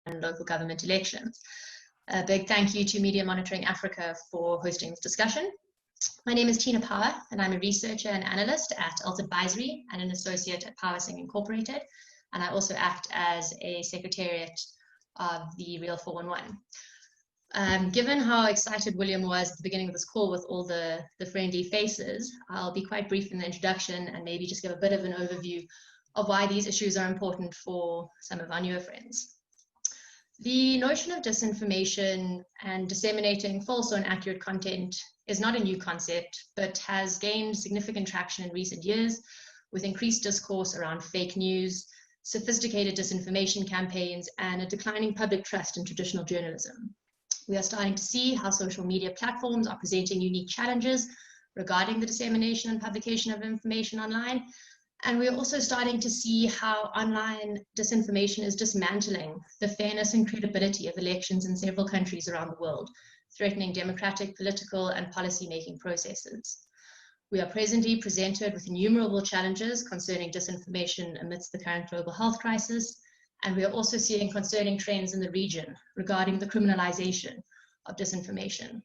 and local government elections. A big thank you to Media Monitoring Africa for hosting this discussion. My name is Tina Power, and I'm a researcher and analyst at Alt Advisory and an associate at PowerSing Incorporated. And I also act as a secretariat of the Real 411. Given how excited William was at the beginning of this call with all the friendly faces, I'll be quite brief in the introduction and maybe just give a bit of an overview of why these issues are important for some of our newer friends. The notion of disinformation and disseminating false or inaccurate content is not a new concept, but has gained significant traction in recent years with increased discourse around fake news, sophisticated disinformation campaigns, and a declining public trust in traditional journalism. We are starting to see how social media platforms are presenting unique challenges regarding the dissemination and publication of information online. And we're also starting to see how online disinformation is dismantling the fairness and credibility of elections in several countries around the world, threatening democratic, political, and policy-making processes. We are presently presented with innumerable challenges concerning disinformation amidst the current global health crisis, and we are also seeing concerning trends in the region regarding the criminalization of disinformation.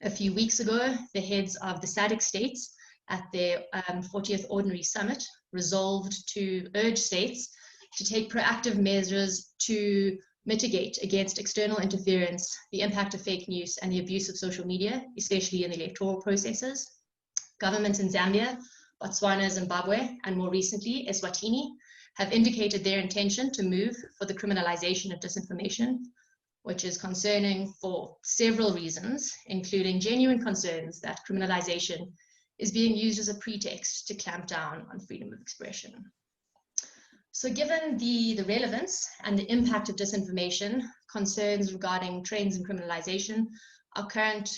A few weeks ago, the heads of the SADC states at their 40th Ordinary Summit resolved to urge states to take proactive measures to mitigate against external interference, the impact of fake news, and the abuse of social media, especially in the electoral processes. Governments in Zambia, Botswana, Zimbabwe, and more recently, Eswatini, have indicated their intention to move for the criminalization of disinformation, which is concerning for several reasons, including genuine concerns that criminalization is being used as a pretext to clamp down on freedom of expression. So given the relevance and the impact of disinformation, concerns regarding trends in criminalization, our current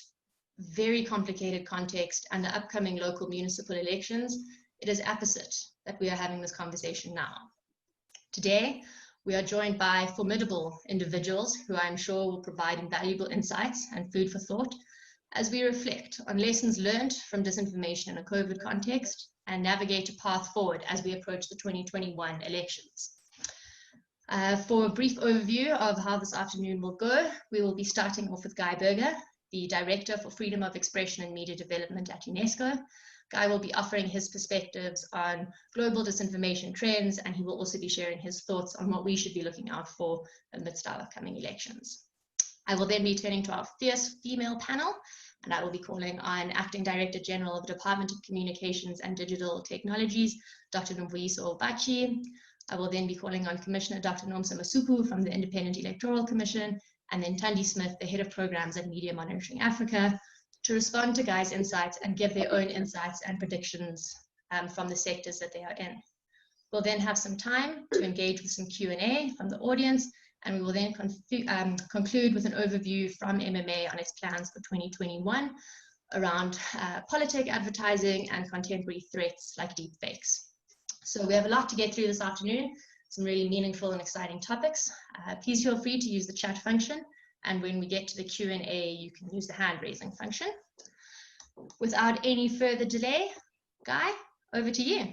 very complicated context, and the upcoming local municipal elections, it is apposite that we are having this conversation now. Today, we are joined by formidable individuals who I'm sure will provide invaluable insights and food for thought as we reflect on lessons learned from disinformation in a COVID context and navigate a path forward as we approach the 2021 elections. For a brief overview of how this afternoon will go, we will be starting off with Guy Berger, the Director for Freedom of Expression and Media Development at UNESCO. Guy will be offering his perspectives on global disinformation trends, and he will also be sharing his thoughts on what we should be looking out for amidst our upcoming elections. I will then be turning to our fierce female panel, and I will be calling on Acting Director General of the Department of Communications and Digital Technologies, Dr. Nomvuyiso Obachi. I will then be calling on Commissioner Dr. Nomsa Masuku from the Independent Electoral Commission, and then Thandi Smith, the Head of Programs at Media Monitoring Africa, to respond to Guy's insights and give their own insights and predictions from the sectors that they are in. We'll then have some time to engage with some Q&A from the audience, and we will then conclude with an overview from MMA on its plans for 2021 around politic, advertising, and contemporary threats like deepfakes. So we have a lot to get through this afternoon, some really meaningful and exciting topics. Please feel free to use the chat function, and when we get to the Q&A, you can use the hand raising function. Without any further delay, Guy, over to you.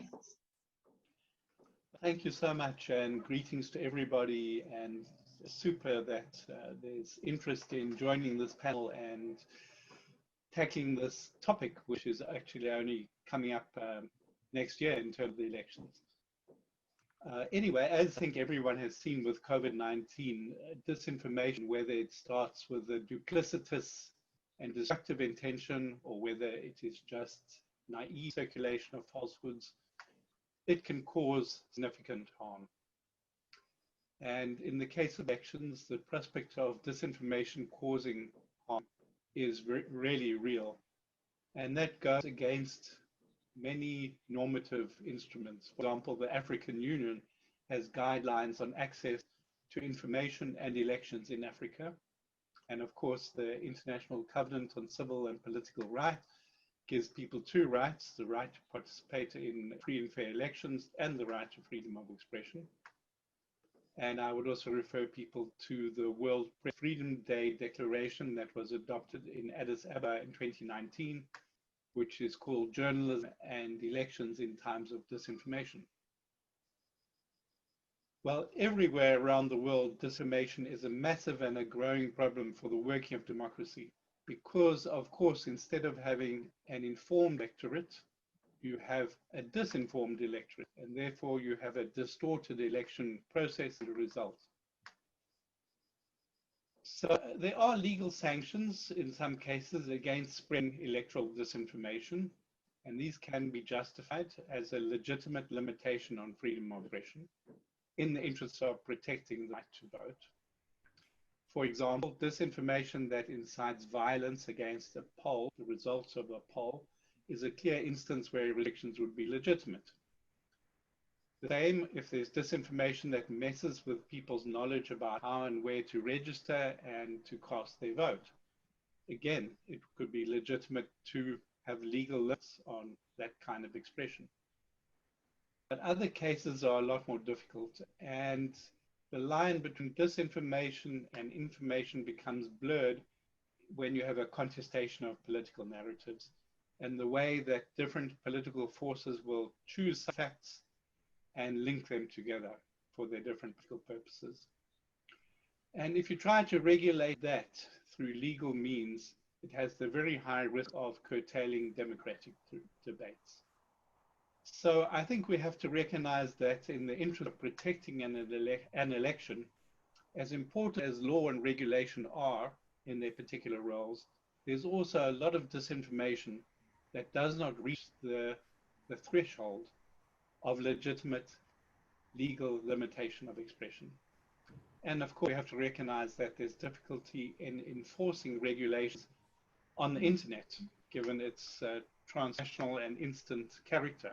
Thank you so much, and greetings to everybody, and super that there's interest in joining this panel and tackling this topic, which is actually only coming up next year in terms of the elections. Anyway, as I think everyone has seen with COVID-19, disinformation, whether it starts with a duplicitous and destructive intention or whether it is just naive circulation of falsehoods, it can cause significant harm. And in the case of elections, the prospect of disinformation causing harm is really real. And that goes against many normative instruments. For example, the African Union has guidelines on access to information and elections in Africa. And of course, the International Covenant on Civil and Political Rights gives people two rights: the right to participate in free and fair elections and the right to freedom of expression. And I would also refer people to the World Press Freedom Day Declaration that was adopted in Addis Ababa in 2019, which is called Journalism and Elections in Times of Disinformation. Well, everywhere around the world, disinformation is a massive and a growing problem for the working of democracy. Because, of course, instead of having an informed electorate, you have a disinformed electorate, and therefore you have a distorted election process and result. So there are legal sanctions in some cases against spreading electoral disinformation, and these can be justified as a legitimate limitation on freedom of expression in the interest of protecting the right to vote. For example, disinformation that incites violence against a poll, the results of a poll, is a clear instance where restrictions would be legitimate. The same if there's disinformation that messes with people's knowledge about how and where to register and to cast their vote. Again, it could be legitimate to have legal limits on that kind of expression. But other cases are a lot more difficult, and the line between disinformation and information becomes blurred when you have a contestation of political narratives and the way that different political forces will choose facts and link them together for their different political purposes. And if you try to regulate that through legal means, it has the very high risk of curtailing democratic debates. So I think we have to recognize that in the interest of protecting an election, as important as law and regulation are in their particular roles, there's also a lot of disinformation that does not reach the threshold of legitimate legal limitation of expression. And of course, we have to recognize that there's difficulty in enforcing regulations on the internet, given its transnational and instant character.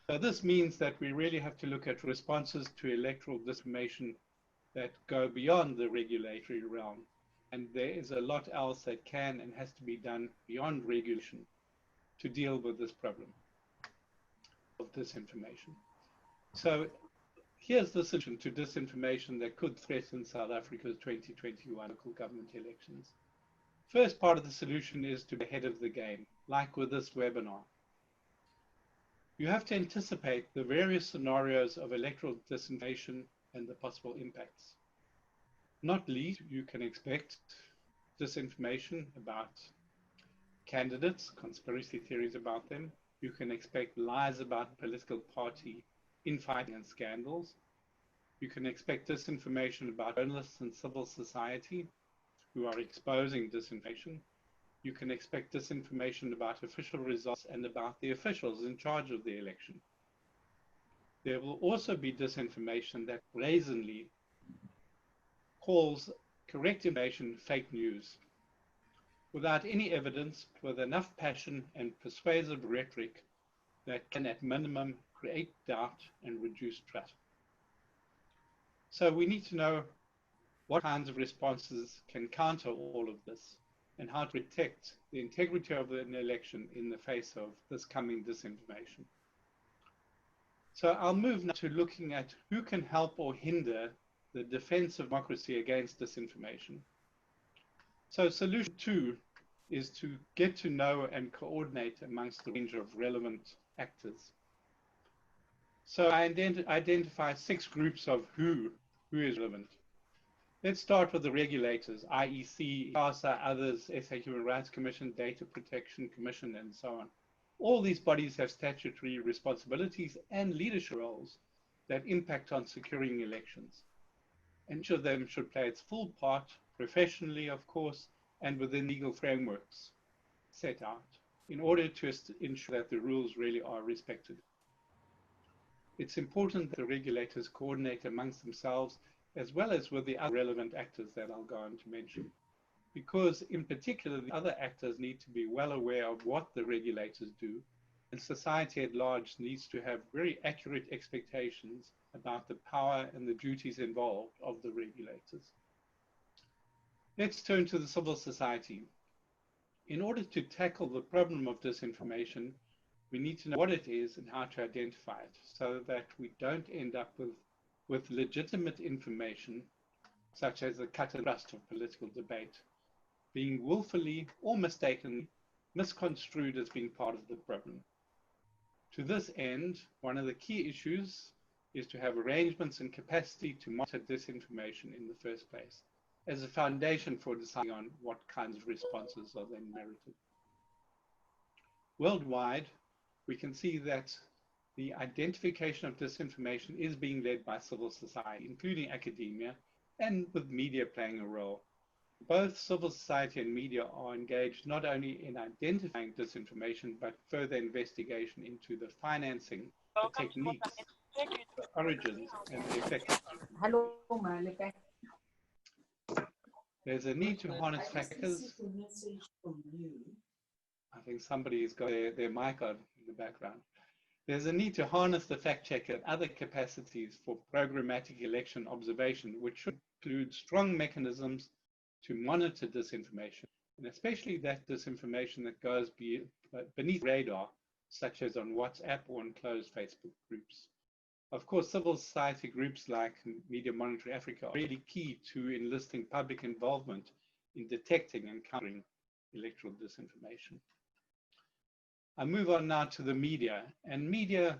So this means that we really have to look at responses to electoral disinformation that go beyond the regulatory realm. And there is a lot else that can and has to be done beyond regulation to deal with this problem of disinformation. So here's the solution to disinformation that could threaten South Africa's 2021 local government elections. First part of the solution is to be ahead of the game, like with this webinar. You have to anticipate the various scenarios of electoral disinformation and the possible impacts. Not least, you can expect disinformation about candidates, conspiracy theories about them. You can expect lies about political party infighting and scandals. You can expect disinformation about journalists and civil society who are exposing disinformation. You can expect disinformation about official results and about the officials in charge of the election. There will also be disinformation that brazenly calls correct information fake news without any evidence, with enough passion and persuasive rhetoric that can at minimum create doubt and reduce trust. So we need to know what kinds of responses can counter all of this and how to protect the integrity of an election in the face of this coming disinformation. So I'll move now to looking at who can help or hinder the defense of democracy against disinformation. So solution 2 is to get to know and coordinate amongst the range of relevant actors. So I identify 6 groups of who is relevant. Let's start with the regulators, IEC, ICASA, others, SA Human Rights Commission, Data Protection Commission, and so on. All these bodies have statutory responsibilities and leadership roles that impact on securing elections. And each of them should play its full part, professionally, of course, and within legal frameworks set out in order to ensure that the rules really are respected. It's important that the regulators coordinate amongst themselves as well as with the other relevant actors that I'll go on to mention. Because in particular, the other actors need to be well aware of what the regulators do, and society at large needs to have very accurate expectations about the power and the duties involved of the regulators. Let's turn to the civil society. In order to tackle the problem of disinformation, we need to know what it is and how to identify it so that we don't end up with legitimate information, such as the cut and thrust of political debate, being willfully or mistakenly misconstrued as being part of the problem. To this end, one of the key issues is to have arrangements and capacity to monitor disinformation in the first place, as a foundation for deciding on what kinds of responses are then merited. Worldwide, we can see that the identification of disinformation is being led by civil society, including academia, and with media playing a role. Both civil society and media are engaged not only in identifying disinformation, but further investigation into the financing, the techniques, the origins, and the effects of disinformation. There's a need to harness fact checkers. I think somebody's got their mic on in the background. There's a need to harness the fact checker and other capacities for programmatic election observation, which should include strong mechanisms to monitor disinformation, and especially that disinformation that goes beneath radar, such as on WhatsApp or on closed Facebook groups. Of course, civil society groups like Media Monitoring Africa are really key to enlisting public involvement in detecting and countering electoral disinformation. I move on now to the media, and media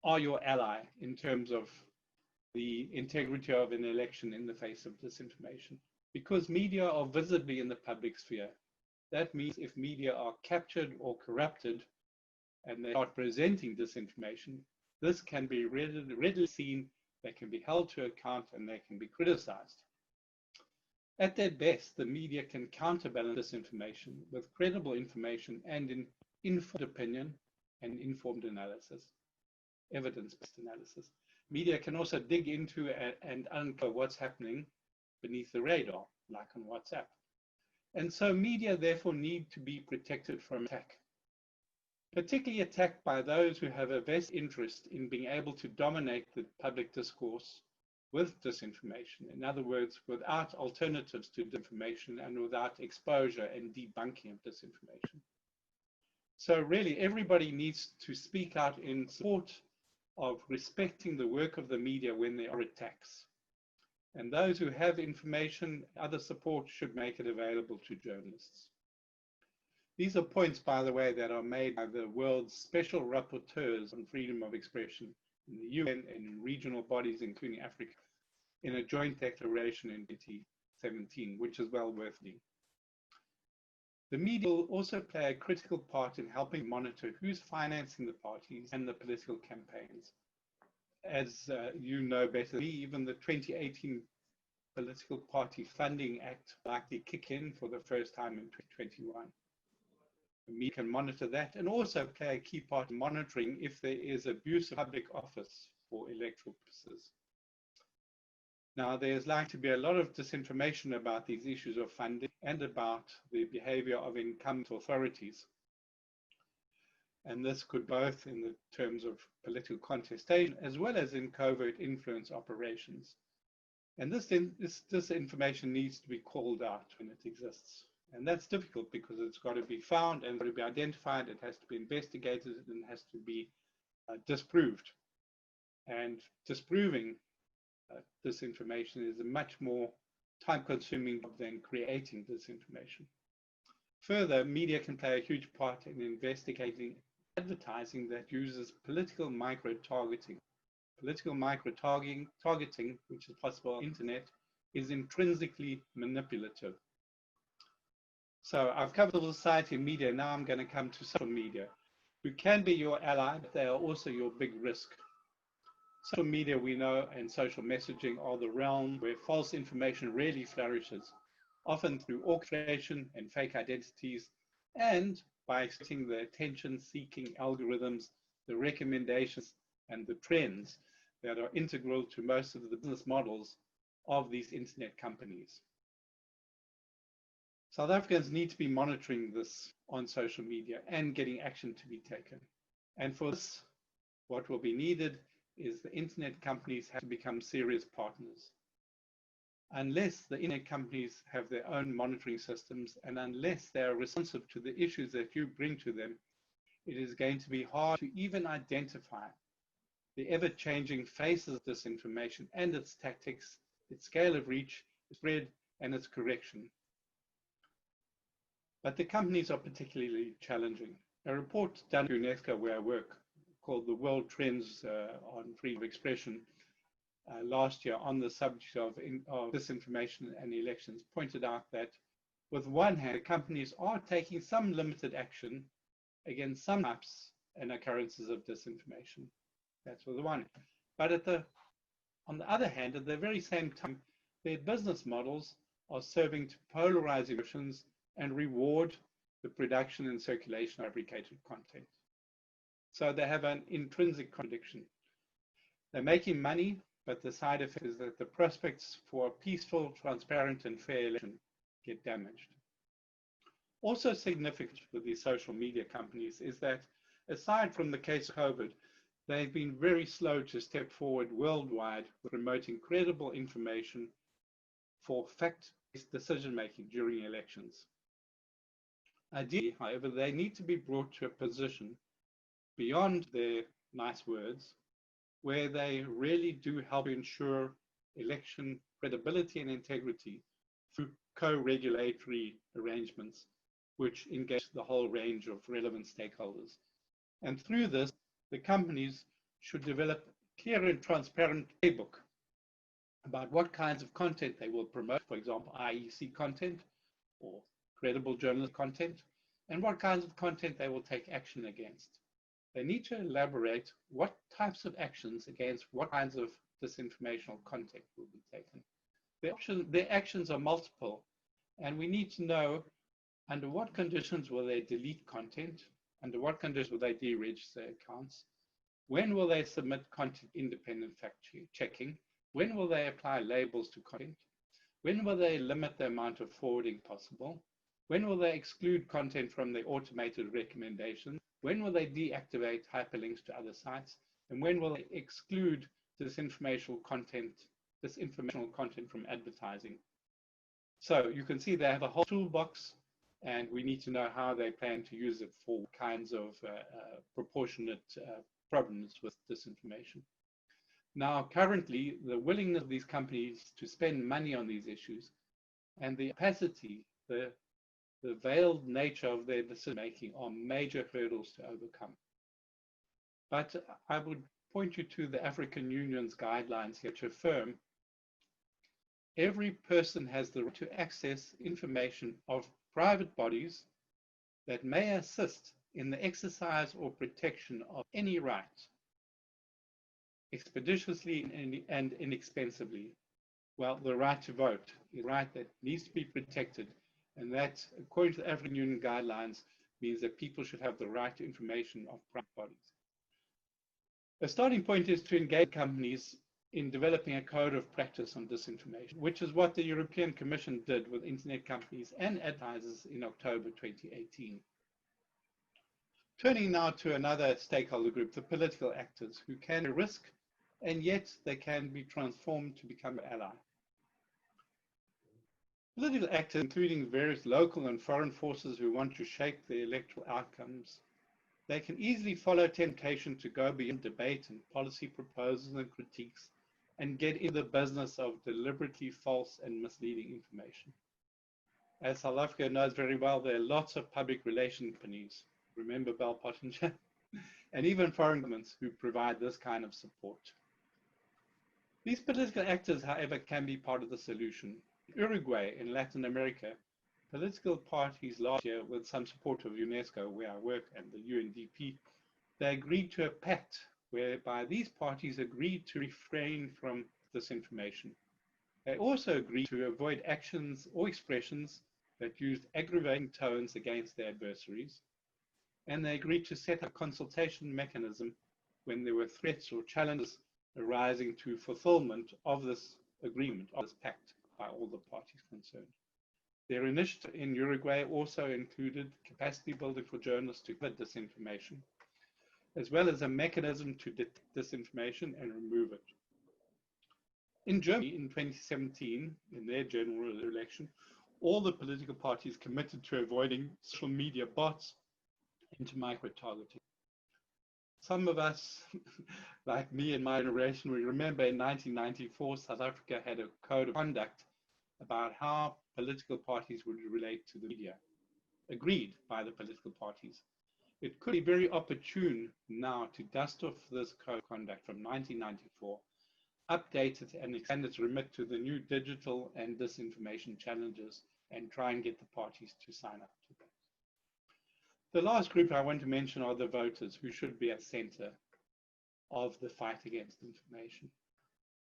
are your ally in terms of the integrity of an election in the face of disinformation, because media are visibly in the public sphere. That means if media are captured or corrupted and they start presenting disinformation, this can be readily seen, they can be held to account, and they can be criticized. At their best, the media can counterbalance disinformation with credible information and in informed opinion and informed analysis, evidence-based analysis. Media can also dig into and uncover what's happening beneath the radar, like on WhatsApp. And so media therefore need to be protected from attack, particularly attacked by those who have a vested interest in being able to dominate the public discourse with disinformation. In other words, without alternatives to disinformation and without exposure and debunking of disinformation. So really, everybody needs to speak out in support of respecting the work of the media when there are attacks. And those who have information, other support, should make it available to journalists. These are points, by the way, that are made by the world's special rapporteurs on freedom of expression in the UN and in regional bodies, including Africa, in a joint declaration in 2017, which is well worth reading. The media will also play a critical part in helping monitor who's financing the parties and the political campaigns. As you know better than me, even the 2018 Political Party Funding Act likely kick in for the first time in 2021. The media can monitor that and also play a key part in monitoring if there is abuse of public office for electoral purposes. Now, there's likely to be a lot of disinformation about these issues of funding and about the behavior of incumbent authorities. And this could both in the terms of political contestation as well as in covert influence operations. And this disinformation needs to be called out when it exists. And that's difficult because it's got to be found and got to be identified, it has to be investigated, and has to be disproved. And disproving disinformation is a much more time-consuming job than creating disinformation. Further, media can play a huge part in investigating advertising that uses political micro-targeting. Political micro-targeting, which is possible on the internet, is intrinsically manipulative. So I've covered civil society and media. Now I'm going to come to social media, who can be your ally, but they are also your big risk. Social media, we know, and social messaging are the realm where false information really flourishes, often through orchestration and fake identities, and by setting the attention-seeking algorithms, the recommendations, and the trends that are integral to most of the business models of these internet companies. South Africans need to be monitoring this on social media and getting action to be taken. And for this, what will be needed is the internet companies have to become serious partners. Unless the internet companies have their own monitoring systems and unless they are responsive to the issues that you bring to them, it is going to be hard to even identify the ever-changing faces of disinformation and its tactics, its scale of reach, its spread, and its correction. But the companies are particularly challenging. A report done at UNESCO where I work, called the World Trends on Freedom of Expression last year on the subject of disinformation and elections pointed out that, with one hand, companies are taking some limited action against some types and occurrences of disinformation. That's with the one hand. But on the other hand, at the very same time, their business models are serving to polarize emotions and reward the production and circulation of fabricated content. So they have an intrinsic contradiction. They're making money, but the side effect is that the prospects for a peaceful, transparent, and fair election get damaged. Also significant with these social media companies is that, aside from the case of COVID, they've been very slow to step forward worldwide with promoting credible information for fact-based decision-making during elections. Ideally, however, they need to be brought to a position beyond their nice words, where they really do help ensure election credibility and integrity through co-regulatory arrangements, which engage the whole range of relevant stakeholders. And through this, the companies should develop a clear and transparent playbook about what kinds of content they will promote, for example, IEC content or credible journalist content, and what kinds of content they will take action against. They need to elaborate what types of actions against what kinds of disinformational content will be taken. Their actions are multiple, and we need to know under what conditions will they delete content, under what conditions will they deregister accounts, when will they submit content independent fact checking, when will they apply labels to content, when will they limit the amount of forwarding possible, when will they exclude content from their automated recommendations, when will they deactivate hyperlinks to other sites, and when will they exclude disinformational content from advertising. So you can see they have a whole toolbox, and we need to know how they plan to use it for kinds of proportionate problems with disinformation. Now, currently, the willingness of these companies to spend money on these issues and the opacity, the veiled nature of their decision-making are major hurdles to overcome. But I would point you to the African Union's guidelines here to affirm every person has the right to access information of private bodies that may assist in the exercise or protection of any right, expeditiously and inexpensively. Well, the right to vote is a right that needs to be protected, and that, according to the African Union guidelines, means that people should have the right to information of private bodies. A starting point is to engage companies in developing a code of practice on disinformation, which is what the European Commission did with internet companies and advertisers in October 2018. Turning now to another stakeholder group, the political actors, who can risk, and yet they can be transformed to become an ally. Political actors, including various local and foreign forces who want to shape the electoral outcomes, they can easily follow temptation to go beyond debate and policy proposals and critiques and get in the business of deliberately false and misleading information. As South Africa knows very well, there are lots of public relations companies, remember Bell Pottinger, and even foreign governments who provide this kind of support. These political actors, however, can be part of the solution. In Uruguay, in Latin America, political parties last year, with some support of UNESCO, where I work, and the UNDP, they agreed to a pact whereby these parties agreed to refrain from disinformation. They also agreed to avoid actions or expressions that used aggravating tones against their adversaries, and they agreed to set a consultation mechanism when there were threats or challenges arising to fulfillment of this agreement, of this pact, by all the parties concerned. Their initiative in Uruguay also included capacity building for journalists to cover disinformation, as well as a mechanism to detect disinformation and remove it. In Germany, in 2017, in their general election, all the political parties committed to avoiding social media bots and to micro-targeting. Some of us, like me and my generation, we remember in 1994, South Africa had a code of conduct about how political parties would relate to the media, agreed by the political parties. It could be very opportune now to dust off this code of conduct from 1994, update it and extend its remit to the new digital and disinformation challenges, and try and get the parties to sign up to that. The last group I want to mention are the voters, who should be at center of the fight against information.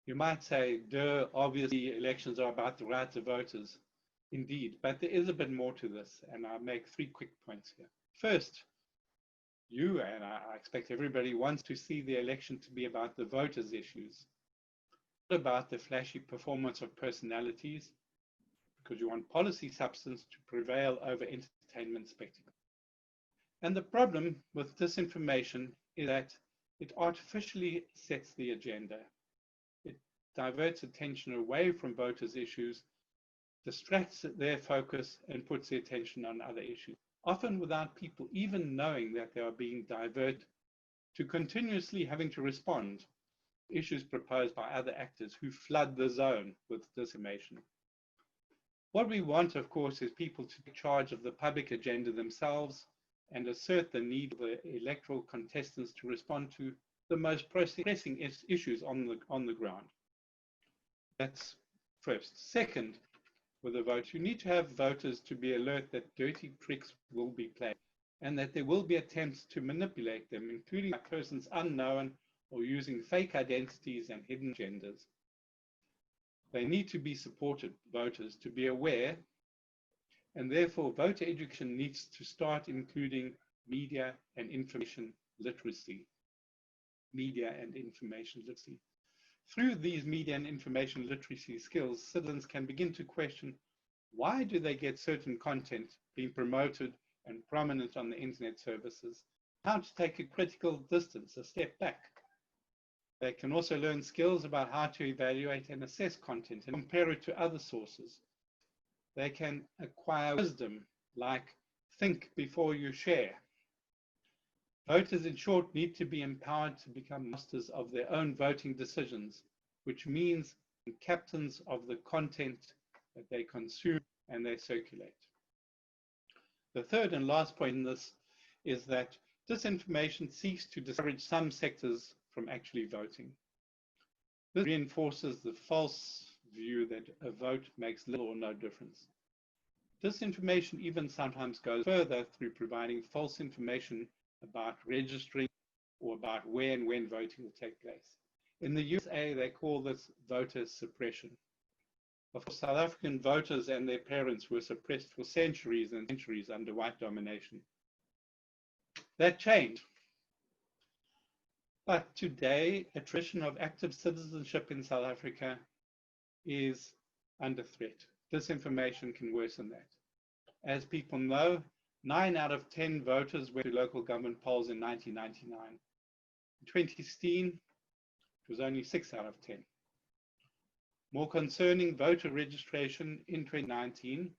You might say, duh, obviously elections are about the rights of voters. Indeed, but there is a bit more to this, and I'll make 3 quick points here. First, you, and I expect everybody, wants to see the election to be about the voters' issues, not about the flashy performance of personalities, because you want policy substance to prevail over entertainment spectacle. And the problem with disinformation is that it artificially sets the agenda. It diverts attention away from voters' issues, distracts their focus, and puts the attention on other issues, often without people even knowing that they are being diverted to continuously having to respond to issues proposed by other actors who flood the zone with disinformation. What we want, of course, is people to take charge of the public agenda themselves and assert the need of the electoral contestants to respond to the most pressing issues on the ground. That's first. Second, with a vote, you need to have voters to be alert that dirty tricks will be played and that there will be attempts to manipulate them, including by persons unknown or using fake identities and hidden agendas. They need to be supported, voters, to be aware, and therefore voter education needs to start including media and information literacy. Media and information literacy. Through these media and information literacy skills, citizens can begin to question, why do they get certain content being promoted and prominent on the internet services? How to take a critical distance, a step back. They can also learn skills about how to evaluate and assess content and compare it to other sources. They can acquire wisdom, like think before you share. Voters, in short, need to be empowered to become masters of their own voting decisions, which means captains of the content that they consume and they circulate. The third and last point in this is that disinformation seeks to discourage some sectors from actually voting. This reinforces the false view that a vote makes little or no difference. Disinformation even sometimes goes further through providing false information about registering or about where and when voting will take place. In the USA, they call this voter suppression. Of course, South African voters and their parents were suppressed for centuries and centuries under white domination. That changed. But today, a tradition of active citizenship in South Africa is under threat. Disinformation can worsen that. As people know, 9 out of 10 voters went to local government polls in 1999. In 2016, it was only 6 out of 10. More concerning, voter registration in 2019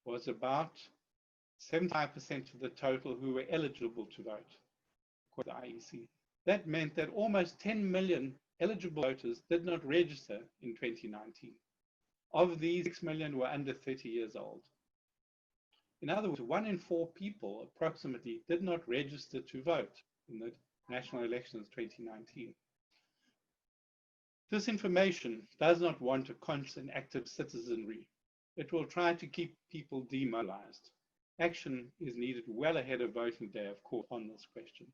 was about 75% of the total who were eligible to vote, according to the IEC. That meant that almost 10 million eligible voters did not register in 2019. Of these, 6 million were under 30 years old. In other words, 1 in 4 people approximately did not register to vote in the national elections 2019. Disinformation does not want a conscious and active citizenry. It will try to keep people demobilized. Action is needed well ahead of voting day, of course, on this question.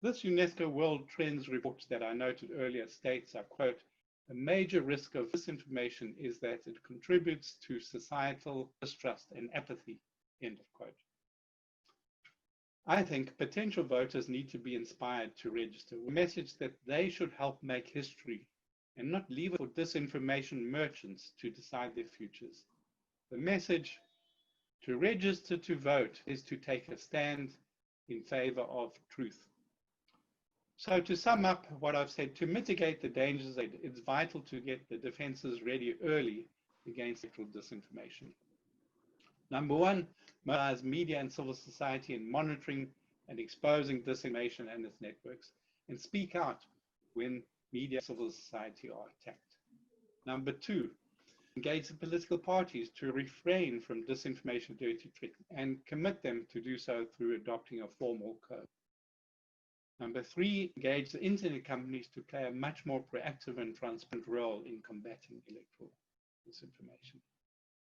This UNESCO World Trends report that I noted earlier states, I quote, "A major risk of disinformation is that it contributes to societal distrust and apathy," end of quote. I think potential voters need to be inspired to register with a message that they should help make history and not leave it for disinformation merchants to decide their futures. The message to register to vote is to take a stand in favor of truth. So to sum up what I've said, to mitigate the dangers, it's vital to get the defenses ready early against electoral disinformation. Number one, mobilize media and civil society in monitoring and exposing disinformation and its networks, and speak out when media and civil society are attacked. Number two, engage the political parties to refrain from disinformation dirty tricks and commit them to do so through adopting a formal code. Number 3, engage the internet companies to play a much more proactive and transparent role in combating electoral disinformation.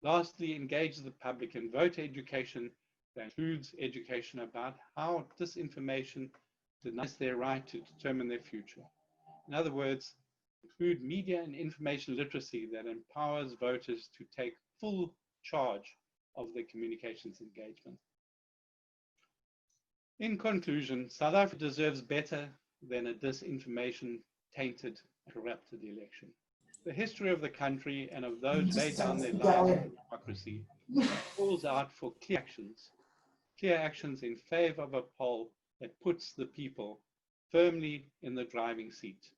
Lastly, engage the public in voter education that includes education about how disinformation denies their right to determine their future. In other words, include media and information literacy that empowers voters to take full charge of their communications engagement. In conclusion, South Africa deserves better than a disinformation tainted, corrupted election. The history of the country and of those laid down their lives for democracy calls out for clear actions in favor of a poll that puts the people firmly in the driving seat,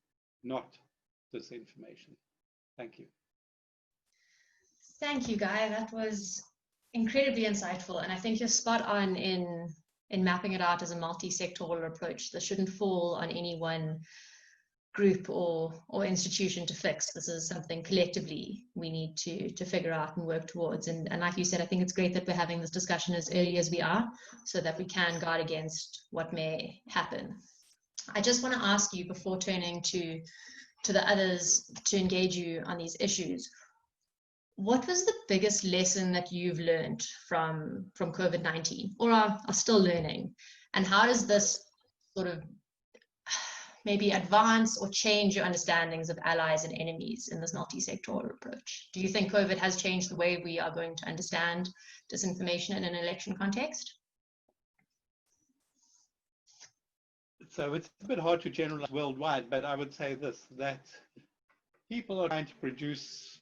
not disinformation. Thank you. Thank you, Guy. That was incredibly insightful, and I think you're spot on in mapping it out as a multi-sectoral approach. This shouldn't fall on any one group or institution to fix. This is something collectively we need to figure out and work towards. And like you said, I think it's great that we're having this discussion as early as we are so that we can guard against what may happen. I just want to ask you, before turning to the others to engage you on these issues, what was the biggest lesson that you've learned from COVID-19 or are still learning? And how does this sort of maybe advance or change your understandings of allies and enemies in this multi-sectoral approach? Do you think COVID has changed the way we are going to understand disinformation in an election context? So it's a bit hard to generalize worldwide, but I would say this, that people are trying to produce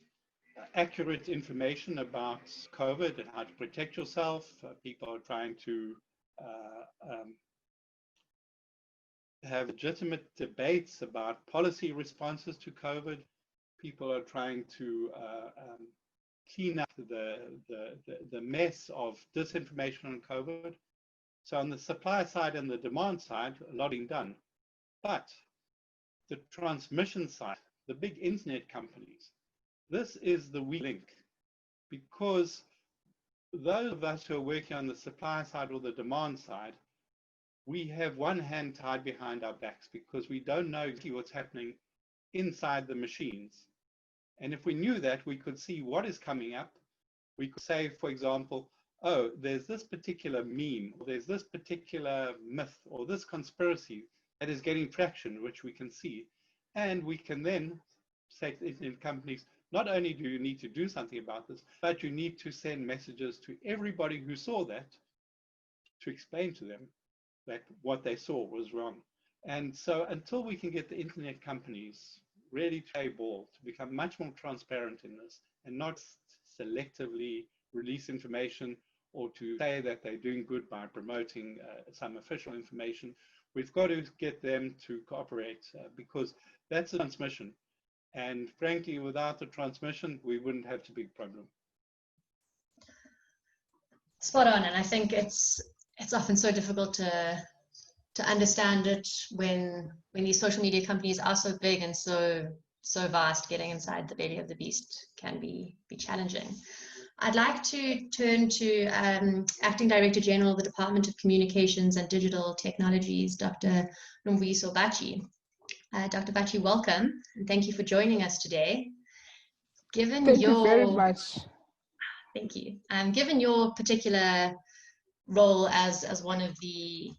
accurate information about COVID and how to protect yourself. People are trying to have legitimate debates about policy responses to COVID. People are trying to clean up the mess of disinformation on COVID. So on the supply side and the demand side, a lot being done. But the transmission side, the big internet companies, this is the weak link, because those of us who are working on the supply side or the demand side, we have one hand tied behind our backs because we don't know exactly what's happening inside the machines. And if we knew that, we could see what is coming up. We could say, for example, oh, there's this particular meme, or there's this particular myth, or this conspiracy that is getting traction, which we can see. And we can then say to the internet companies, not only do you need to do something about this, but you need to send messages to everybody who saw that to explain to them that what they saw was wrong. And so until we can get the internet companies really to play ball, to become much more transparent in this and not selectively release information or to say that they're doing good by promoting some official information, we've got to get them to cooperate because that's a transmission. And frankly, without the transmission, we wouldn't have the big problem. Spot on, and I think it's often so difficult to understand it when these social media companies are so big and so vast. Getting inside the belly of the beast can be challenging. I'd like to turn to Acting Director General of the Department of Communications and Digital Technologies, Dr. Nombuyiso Bachi. Dr. Bachi, welcome, and thank you for joining us today. Thank you very much. Thank you. Given your particular role as one of the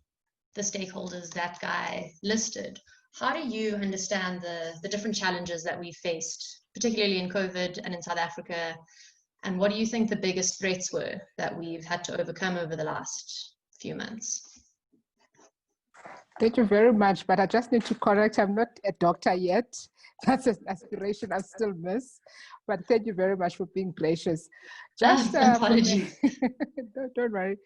stakeholders that Guy listed, how do you understand the different challenges that we faced, particularly in COVID and in South Africa, and what do you think the biggest threats were that we've had to overcome over the last few months? Thank you very much, but I just need to correct, I'm not a doctor yet. That's an aspiration I still miss, but thank you very much for being gracious. Just apologies. Don't worry.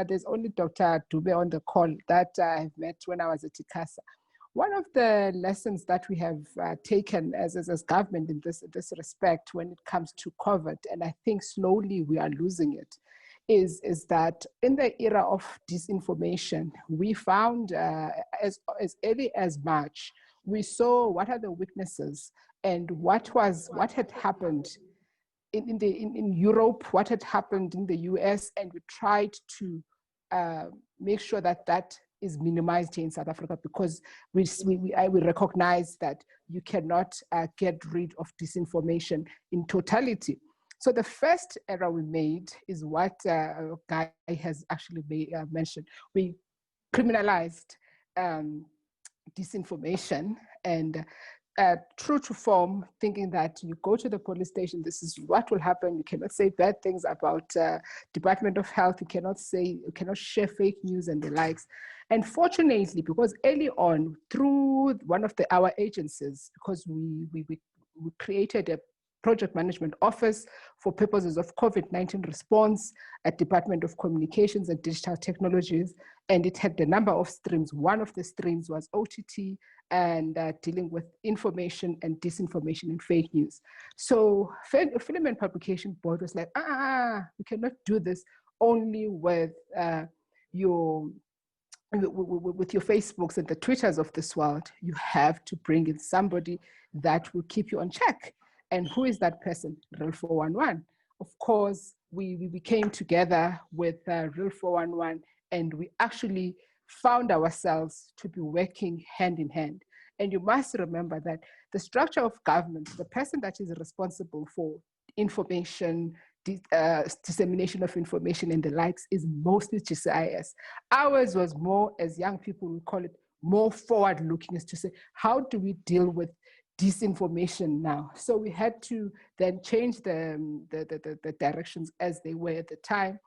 There's only Dr. Dube on the call that I've met when I was at ICASA. One of the lessons that we have taken as government in this respect when it comes to COVID, and I think slowly we are losing it, is that in the era of disinformation, we found as early as March, we saw what are the weaknesses and what had happened in Europe, what had happened in the US, and we tried to make sure that that is minimized here in South Africa, because we recognize that you cannot get rid of disinformation in totality. So the first error we made is what Guy has actually mentioned. We criminalized disinformation, and true to form, thinking that you go to the police station, this is what will happen. You cannot say bad things about Department of Health. You cannot share fake news and the likes. And fortunately, because early on, through one of our agencies, because we created a project management office for purposes of COVID-19 response at Department of Communications and Digital Technologies, and it had a number of streams. One of the streams was OTT and dealing with information and disinformation and fake news. So Film and Publication Board was like, we cannot do this only with your Facebooks and the Twitters of this world. You have to bring in somebody that will keep you on check. And who is that person? Real 411. Of course, we came together with Real 411, and we actually found ourselves to be working hand in hand. And you must remember that the structure of government, the person that is responsible for information, dissemination of information and the likes, is mostly GCIS. Ours was more, as young people would call it, more forward-looking, is to say, how do we deal with disinformation now? So we had to then change the directions as they were at the time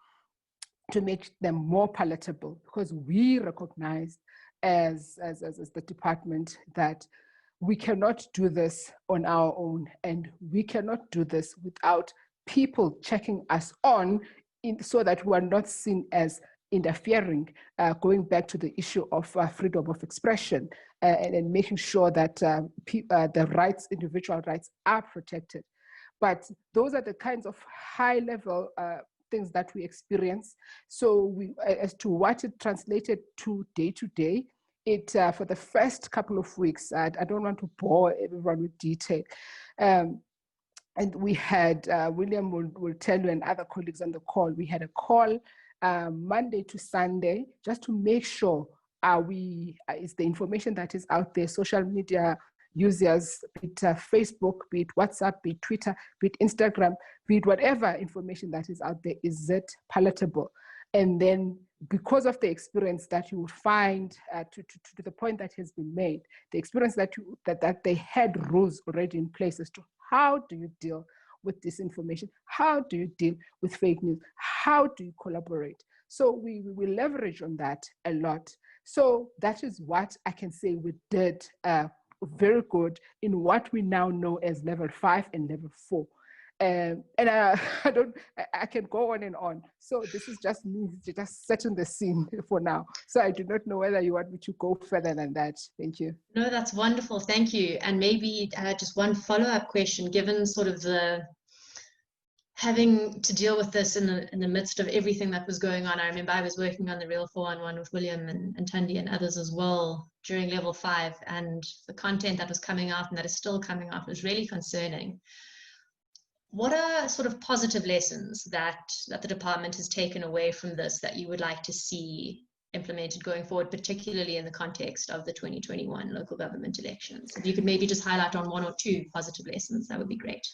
to make them more palatable, because we recognized as the department that we cannot do this on our own, and we cannot do this without people checking us on so that we are not seen as interfering, going back to the issue of freedom of expression and making sure that the rights, individual rights, are protected. But those are the kinds of high-level things that we experience. So as to what it translated to day, it for the first couple of weeks, I don't want to bore everyone with detail. And we had, William will tell you and other colleagues on the call, we had a call Monday to Sunday, just to make sure is the information that is out there, social media users, be it Facebook, be it WhatsApp, be it Twitter, be it Instagram, be it whatever information that is out there, is it palatable? And then because of the experience that you would find, to the point that has been made, the experience that they had rules already in place as to how do you deal with disinformation, how do you deal with fake news, how do you collaborate? So we leverage on that a lot. So that is what I can say we did very good in what we now know as level 5 and level 4. And I can go on and on. So this is just me just setting the scene for now. So I do not know whether you want me to go further than that. Thank you. No, that's wonderful. Thank you. And maybe just one follow-up question, given sort of the having to deal with this in the midst of everything that was going on. I remember I was working on the Real 411 with William and Tundi and others as well during level 5, and the content that was coming out and that is still coming out was really concerning. What are sort of positive lessons that the department has taken away from this that you would like to see implemented going forward, particularly in the context of the 2021 local government elections? If you could maybe just highlight on 1 or 2 positive lessons, that would be great.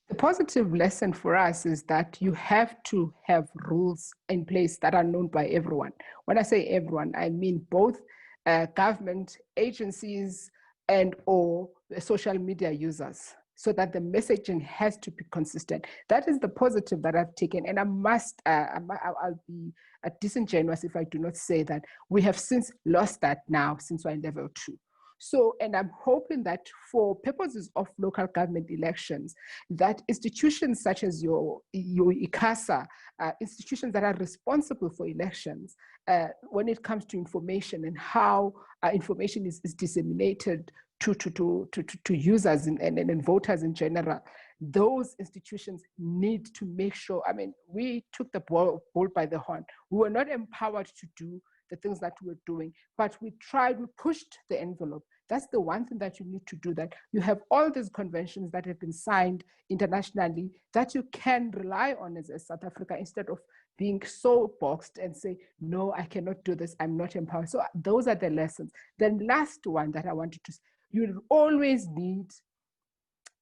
The positive lesson for us is that you have to have rules in place that are known by everyone. When I say everyone, I mean both government agencies and or social media users, so that the messaging has to be consistent. That is the positive that I've taken. And I'll be disingenuous if I do not say that we have since lost that now since we're in level 2. So, and I'm hoping that for purposes of local government elections, that institutions such as your ICASA, institutions that are responsible for elections, when it comes to information and how information is disseminated to users and voters in general, those institutions need to make sure, I mean, we took the bull by the horn. We were not empowered to do the things that we were doing, but we pushed the envelope That's the one thing that you need to do, that you have all these conventions that have been signed internationally that you can rely on as South Africa, instead of being so boxed and say, no, I cannot do this, I'm not empowered. So those are the lessons. Then last one that I wanted to, you always need,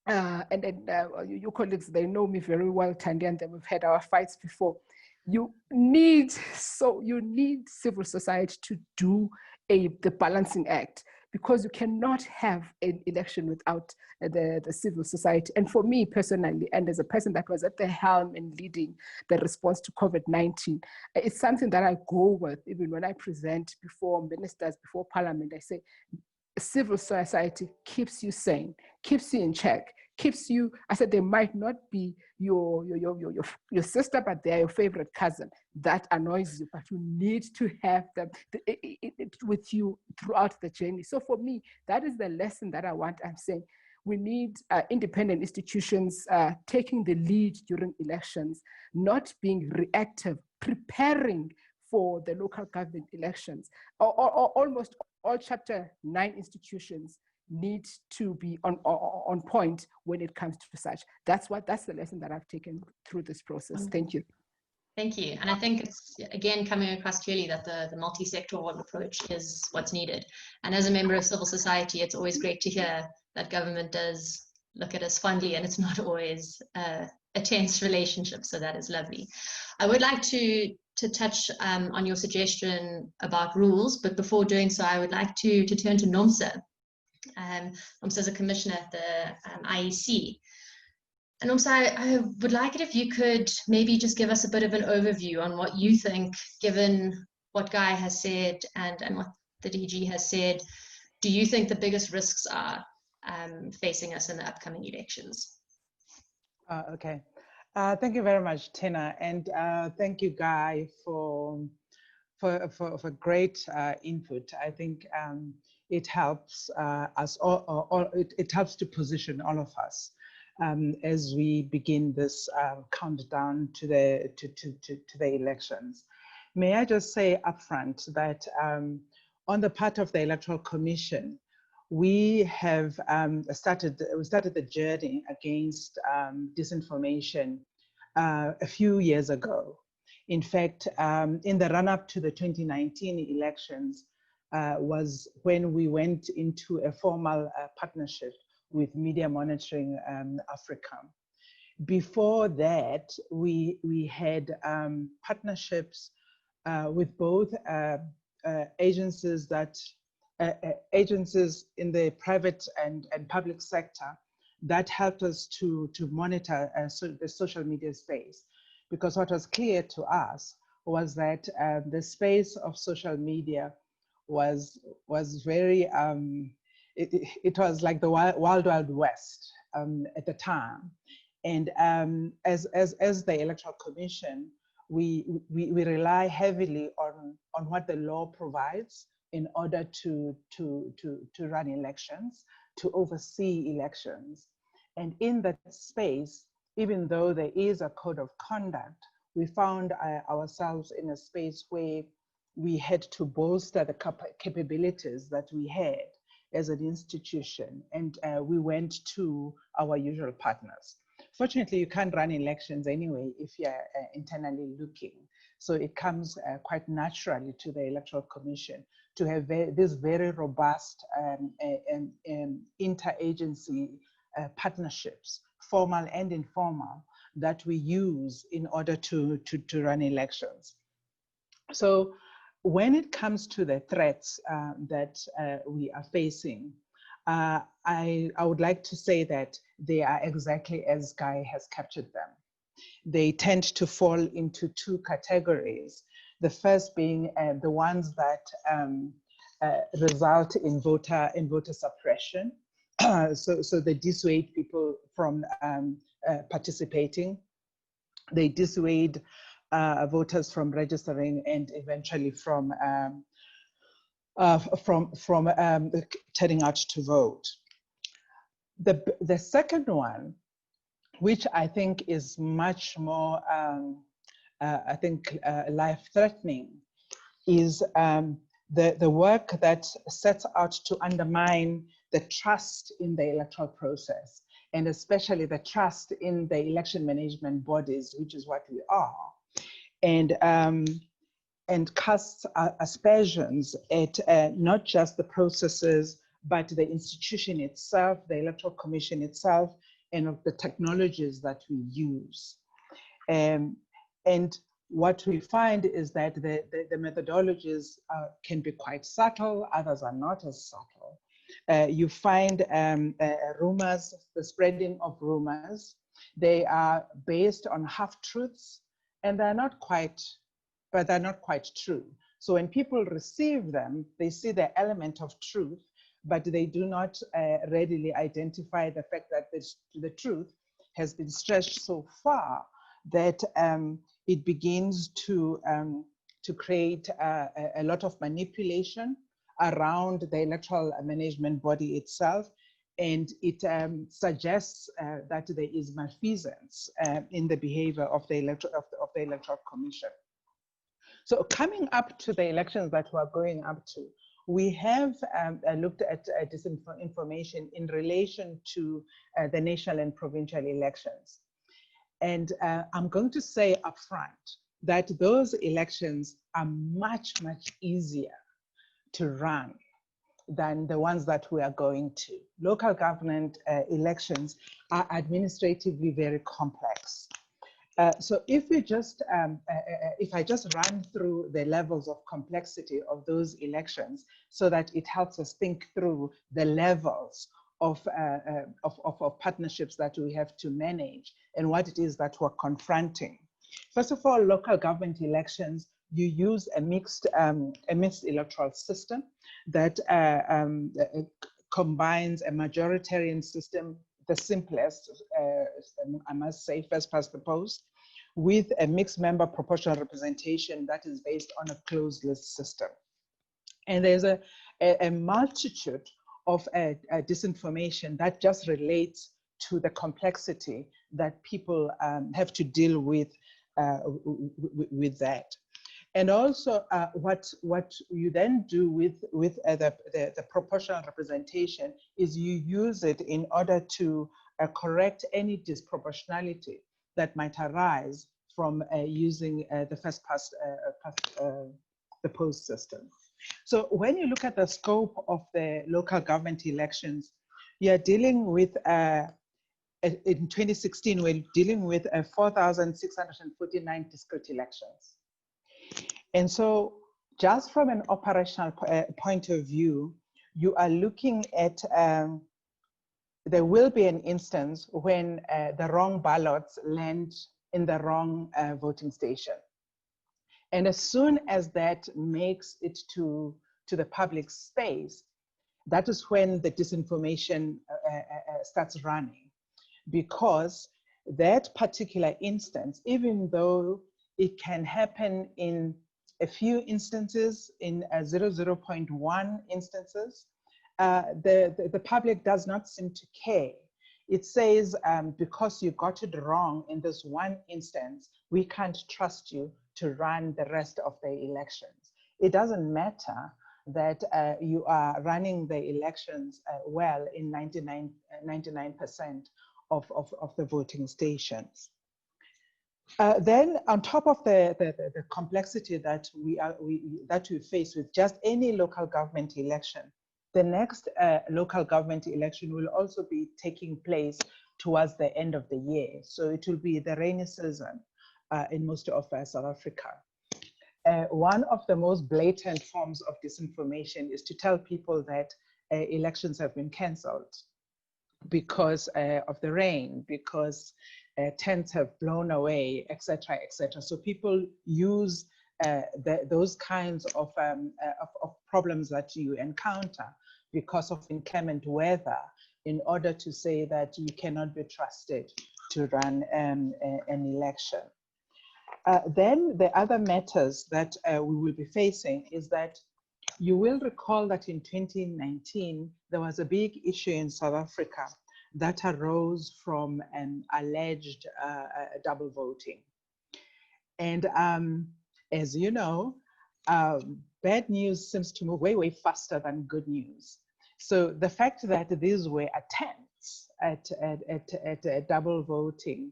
your colleagues, they know me very well, Tandy, and we've had our fights before. You need civil society to do the balancing act, because you cannot have an election without the civil society. And for me personally, and as a person that was at the helm and leading the response to COVID-19, it's something that I go with, even when I present before ministers, before parliament. I say, civil society keeps you sane, keeps you in check, keeps you, I said, they might not be your sister, but they're your favorite cousin. That annoys you, but you need to have them with you throughout the journey. So for me, that is the lesson that I want. I'm saying we need independent institutions taking the lead during elections, not being reactive, preparing for the local government elections. Almost all Chapter 9 institutions need to be on point when it comes to such. That's the lesson that I've taken through this process. Thank you. Thank you. And I think it's, again, coming across clearly that the multi-sectoral approach is what's needed. And as a member of civil society, it's always great to hear that government does look at us fondly, and it's not always a tense relationship. So that is lovely. I would like to touch on your suggestion about rules, but before doing so, I would like to turn to Nomsa. Nomsa is a commissioner at the IEC. And Nomsa, I would like it if you could maybe just give us a bit of an overview on what you think, given what Guy has said and what the DG has said. Do you think the biggest risks are facing us in the upcoming elections? Okay. Thank you very much, Tina, and thank you, Guy, for great input. I think it helps us all. It helps to position all of us as we begin this countdown to the elections. May I just say upfront that on the part of the Electoral Commission, we have started the journey against disinformation a few years ago. In fact, in the run-up to the 2019 elections was when we went into a formal partnership with Media Monitoring Africa. Before that, we had partnerships with both agencies in the private and public sector that helped us to monitor the social media space. Because what was clear to us was that the space of social media was very, it was like the wild west at the time. And as the Electoral Commission, we rely heavily on what the law provides in order to run elections, to oversee elections. And in that space, even though there is a code of conduct, we found ourselves in a space where we had to bolster the capabilities that we had as an institution, and we went to our usual partners. Fortunately, you can't run elections anyway if you're internally looking. So it comes quite naturally to the Electoral Commission to have this very robust interagency partnerships, formal and informal, that we use in order to run elections. So when it comes to the threats that we are facing, I would like to say that they are exactly as Guy has captured them. They tend to fall into two categories. The first being the ones that result in voter suppression. So they dissuade people from participating. They dissuade voters from registering, and eventually from turning out to vote. The second one, which I think is much more, life-threatening, is the work that sets out to undermine the trust in the electoral process, and especially the trust in the election management bodies, which is what we are, and casts aspersions at not just the processes, but the institution itself, the Electoral Commission itself, and of the technologies that we use. And what we find is that the methodologies can be quite subtle, others are not as subtle. You find rumors, the spreading of rumors. They are based on half-truths, and they're not quite true. So when people receive them, they see the element of truth, but they do not readily identify the fact that the truth has been stretched so far that it begins to create a lot of manipulation around the electoral management body itself, and it suggests that there is malfeasance in the behavior of the Electoral Commission. So coming up to the elections that we're going up to, we have looked at disinformation in relation to the national and provincial elections. And I'm going to say upfront that those elections are much, much easier to run than the ones that we are going to. Local government elections are administratively very complex. So if we just, if I just run through the levels of complexity of those elections so that it helps us think through the levels of partnerships that we have to manage and what it is that we're confronting. First of all, local government elections, you use a mixed electoral system that combines a majoritarian system, the simplest, I must say, first past the post, with a mixed member proportional representation that is based on a closed list system. And there's a multitude of disinformation that just relates to the complexity that people have to deal with that. And also what you then do with the proportional representation is you use it in order to correct any disproportionality that might arise from using the first past the post system. So when you look at the scope of the local government elections, you're dealing with, in 2016, we're dealing with 4,649 discrete elections. And so just from an operational point of view, you are looking at, there will be an instance when the wrong ballots land in the wrong voting station. And as soon as that makes it to the public space, that is when the disinformation starts running. Because that particular instance, even though it can happen in a few instances, in 0.1 instances, the public does not seem to care. It says, because you got it wrong in this one instance, we can't trust you to run the rest of the elections. It doesn't matter that you are running the elections well in 99% of the voting stations. Then on top of the complexity that we face with just any local government election, the next local government election will also be taking place towards the end of the year. So it will be the rainy season in most of South Africa. One of the most blatant forms of disinformation is to tell people that elections have been cancelled because of the rain, because tents have blown away, etc., etc. So people use those kinds of problems that you encounter because of inclement weather in order to say that you cannot be trusted to run an election. Then the other matters that we will be facing is that you will recall that in 2019, there was a big issue in South Africa that arose from an alleged double voting. And as you know, bad news seems to move way, way faster than good news. So the fact that these were attempts at double voting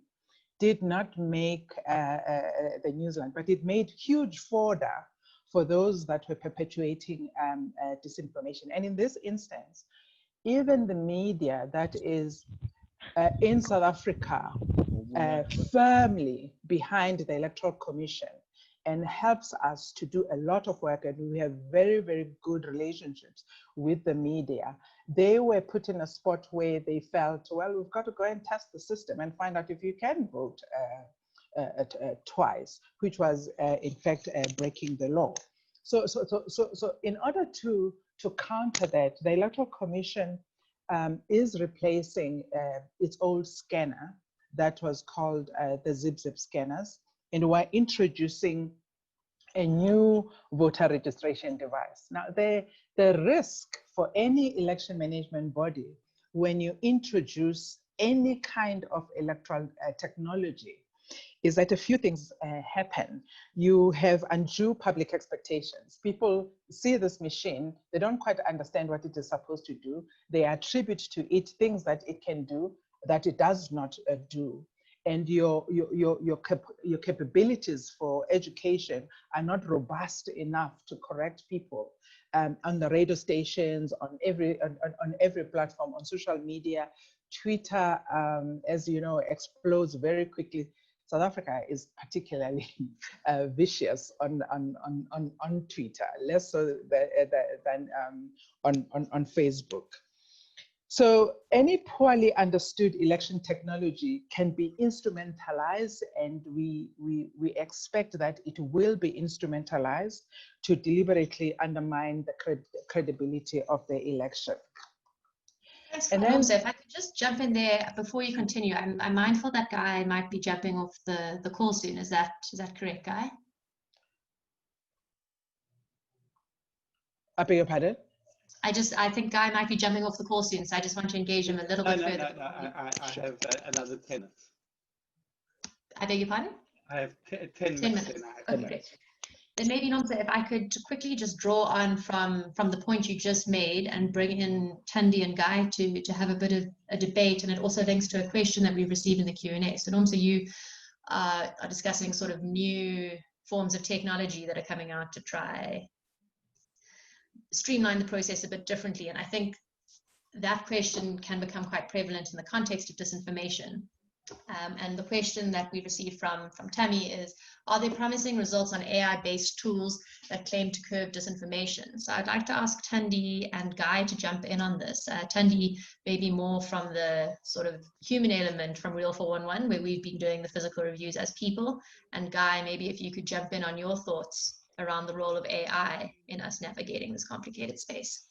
did not make the newsline, but it made huge fodder for those that were perpetuating disinformation. And in this instance, even the media that is in South Africa firmly behind the Electoral Commission and helps us to do a lot of work, and we have very, very good relationships with the media. They were put in a spot where they felt, well, we've got to go and test the system and find out if you can vote twice, which was in fact breaking the law. So in order to counter that, the Electoral Commission is replacing its old scanner that was called the zip scanners, and we're introducing a new voter registration device. Now, the risk for any election management body when you introduce any kind of electoral technology is that a few things happen. You have undue public expectations. People see this machine, they don't quite understand what it is supposed to do. They attribute to it things that it can do that it does not do. And your capabilities for education are not robust enough to correct people on the radio stations, on every platform, on social media. Twitter, as you know, explodes very quickly. South Africa is particularly vicious on Twitter, less so than on Facebook. So any poorly understood election technology can be instrumentalized, and we expect that it will be instrumentalized to deliberately undermine the credibility of the election. Yes, and then, so if I could just jump in there before you continue, I'm mindful that Guy might be jumping off the call soon. Is that correct, Guy? I beg your pardon? I think Guy might be jumping off the call soon, so I just want to engage him a little bit further. No, I have another 10 minutes. I beg your pardon? I have 10 minutes. Okay, great. Then maybe, Nomsa, if I could quickly just draw on from the point you just made and bring in Thandi and Guy to have a bit of a debate, and it also links to a question that we've received in the Q&A. So Nomsa, you are discussing sort of new forms of technology that are coming out to try streamline the process a bit differently. And I think that question can become quite prevalent in the context of disinformation. And the question that we received from Tammy is, are there promising results on AI-based tools that claim to curb disinformation? So I'd like to ask Thandi and Guy to jump in on this. Thandi, maybe more from the sort of human element from Real 411, where we've been doing the physical reviews as people. And Guy, maybe if you could jump in on your thoughts around the role of AI in us navigating this complicated space.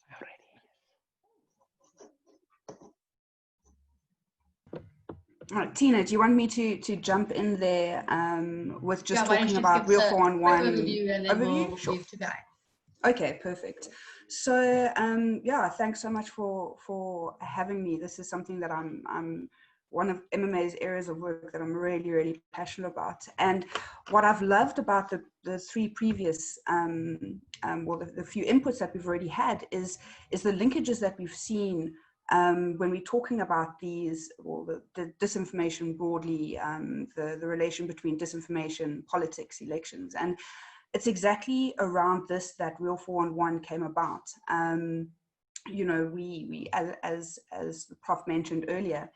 All right, Tina, do you want me to jump in there with just talking about Real 411 overview, and then we'll move to Guy. Okay, perfect. So yeah, thanks so much for having me. This is something that I'm one of MMA's areas of work that I'm really, really passionate about. And what I've loved about the three previous, the few inputs that we've already had is the linkages that we've seen when we're talking about these, well, the disinformation broadly, the relation between disinformation, politics, elections. And it's exactly around this that Real 411 came about. You know, we as the Prof mentioned earlier,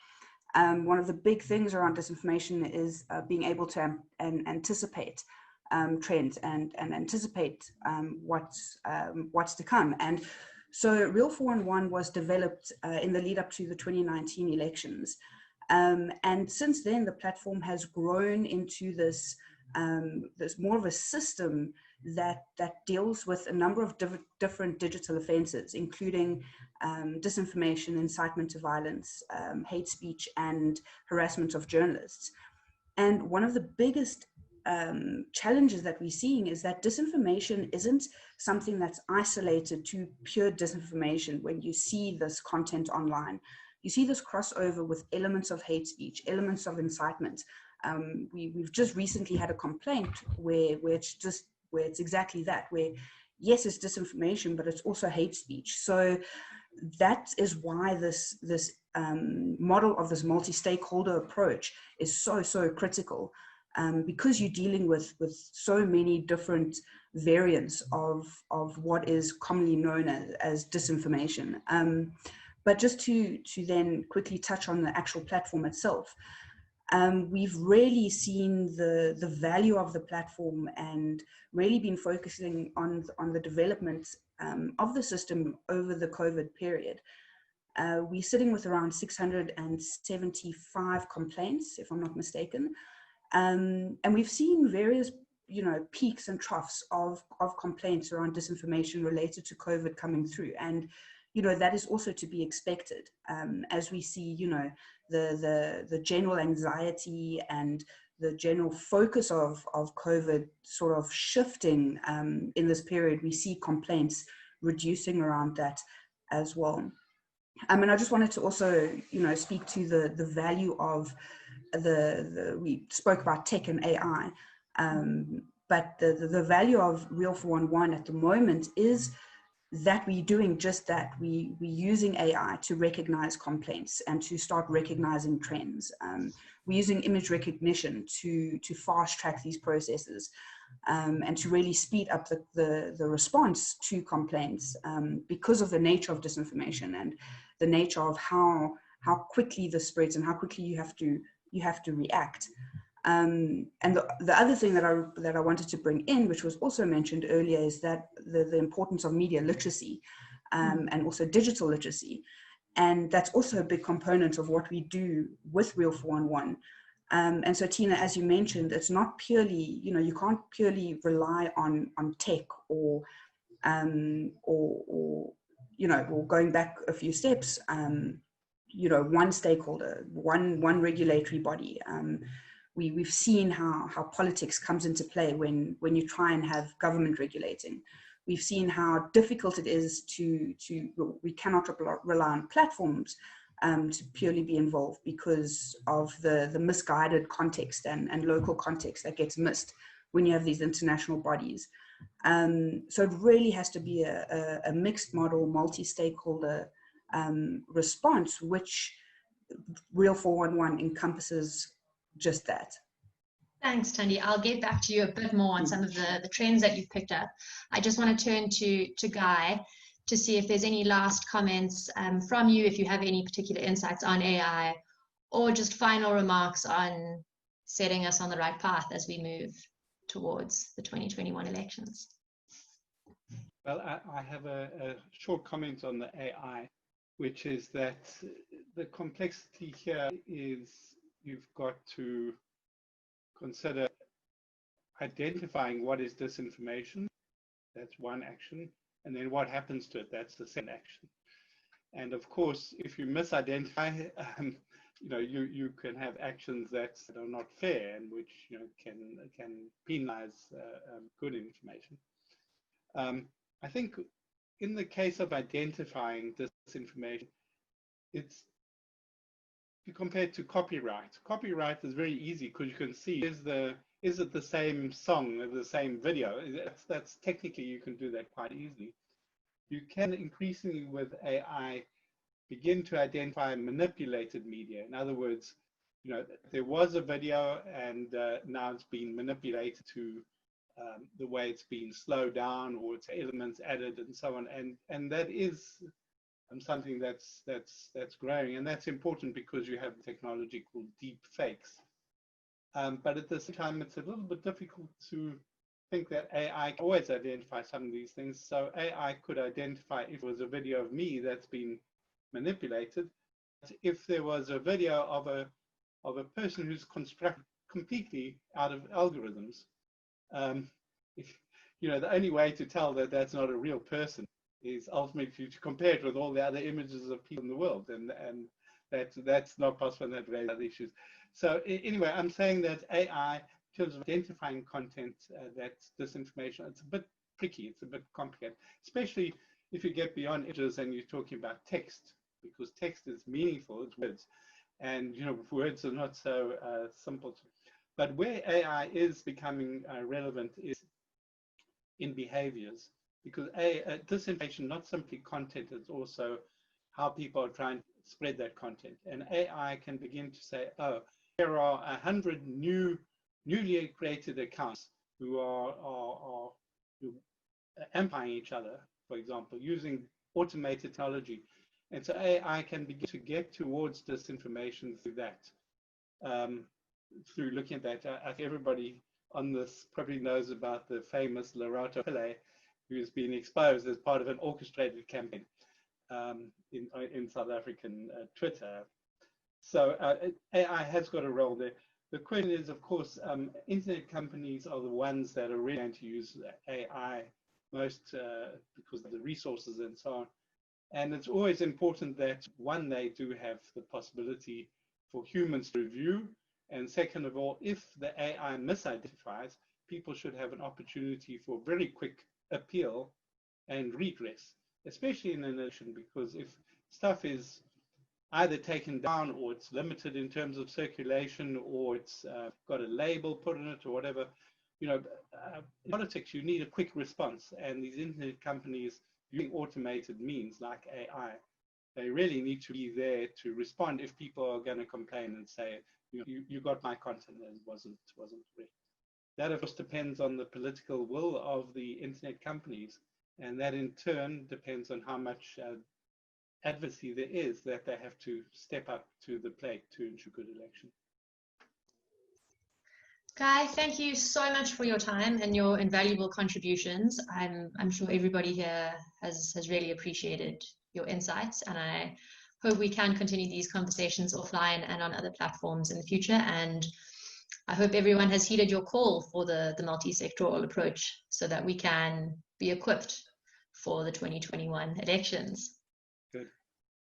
one of the big things around disinformation is being able to anticipate trends and anticipate what's to come. And so Real 411 was developed in the lead up to the 2019 elections. And since then, the platform has grown into this more of a system that deals with a number of different digital offenses, including disinformation, incitement to violence, hate speech, and harassment of journalists. And one of the biggest challenges that we're seeing is that disinformation isn't something that's isolated to pure disinformation. When you see this content online, you see this crossover with elements of hate speech, elements of incitement. We've just recently had a complaint where it's exactly that, where yes, it's disinformation, but it's also hate speech. So that is why this model of this multi-stakeholder approach is so critical, because you're dealing with so many different variants of what is commonly known as disinformation. But just to then quickly touch on the actual platform itself, we've really seen the value of the platform and really been focusing on the development of the system over the COVID period. We're sitting with around 675 complaints, if I'm not mistaken. And we've seen various, peaks and troughs of complaints around disinformation related to COVID coming through. And, that is also to be expected, as we see, the general anxiety and the general focus of COVID sort of shifting in this period. We see complaints reducing around that as well. And I just wanted to also, speak to the value of we spoke about tech and AI, but the value of Real 411 at the moment is that we're doing just that. We're using AI to recognize complaints and to start recognizing trends. We're using image recognition to fast track these processes, and to really speed up the response to complaints, because of the nature of disinformation and the nature of how quickly this spreads and how quickly you have to react. And the other thing that I wanted to bring in, which was also mentioned earlier, is that the importance of media literacy, and also digital literacy. And that's also a big component of what we do with Real 411. And so, Tina, as you mentioned, it's not purely, you can't purely rely on tech or going back a few steps, one stakeholder, one regulatory body. We've seen how politics comes into play when you try and have government regulating. We've seen how difficult it is we cannot rely on platforms to purely be involved because of the misguided context and local context that gets missed when you have these international bodies. So it really has to be a mixed model, multi-stakeholder response, which Real 411 encompasses just that. Thanks, Thandi. I'll get back to you a bit more on some of the trends that you've picked up. I just want to turn to Guy to see if there's any last comments from you, if you have any particular insights on AI, or just final remarks on setting us on the right path as we move towards the 2021 elections. Well, I have a short comment on the AI, which is that the complexity here is you've got to consider identifying what is disinformation. That's one action. And then what happens to it, that's the second action. And of course, if you misidentify, you can have actions that are not fair and which can penalize good information. I think in the case of identifying disinformation, it's compared to copyright. Copyright is very easy because you can see is it the same song or the same video? That's technically you can do that quite easily. You can increasingly with AI begin to identify manipulated media. In other words, there was a video and now it's been manipulated to the way it's been slowed down or its elements added and so on. And that is something that's growing, and that's important because you have technology called deep fakes. But at the same time, it's a little bit difficult to think that AI can always identify some of these things. So AI could identify if it was a video of me that's been manipulated. If there was a video of a person who's constructed completely out of algorithms, the only way to tell that that's not a real person is ultimately to compare it with all the other images of people in the world, and that's not possible, and that raises other issues. So anyway, I'm saying that AI, in terms of identifying content that's disinformation, it's a bit tricky, it's a bit complicated, especially if you get beyond images and you're talking about text, because text is meaningful, it's words, and words are not so simple. But where AI is becoming relevant is in behaviors. because disinformation, not simply content, it's also how people are trying to spread that content. And AI can begin to say, oh, there are 100 newly created accounts who are amplifying each other, for example, using automated technology. And so AI can begin to get towards disinformation through that, through looking at that. I think everybody on this probably knows about the famous Lerato Pillay, who's been exposed as part of an orchestrated campaign in South African Twitter. So AI has got a role there. The question is, of course, internet companies are the ones that are really going to use AI most because of the resources and so on. And it's always important that, one, they do have the possibility for humans to review. And second of all, if the AI misidentifies, people should have an opportunity for very quick appeal and redress, especially in an election, because if stuff is either taken down or it's limited in terms of circulation or it's got a label put on it or whatever, you know, in politics, you need a quick response. And these internet companies using automated means like AI, they really need to be there to respond if people are going to complain and say, you got my content and it wasn't correct. That, of course, depends on the political will of the internet companies. And that, in turn, depends on how much advocacy there is that they have to step up to the plate to ensure good election. Guy, thank you so much for your time and your invaluable contributions. I'm sure everybody here has really appreciated your insights, and I hope we can continue these conversations offline and on other platforms in the future. And I hope everyone has heeded your call for the multi-sectoral approach so that we can be equipped for the 2021 elections. Good.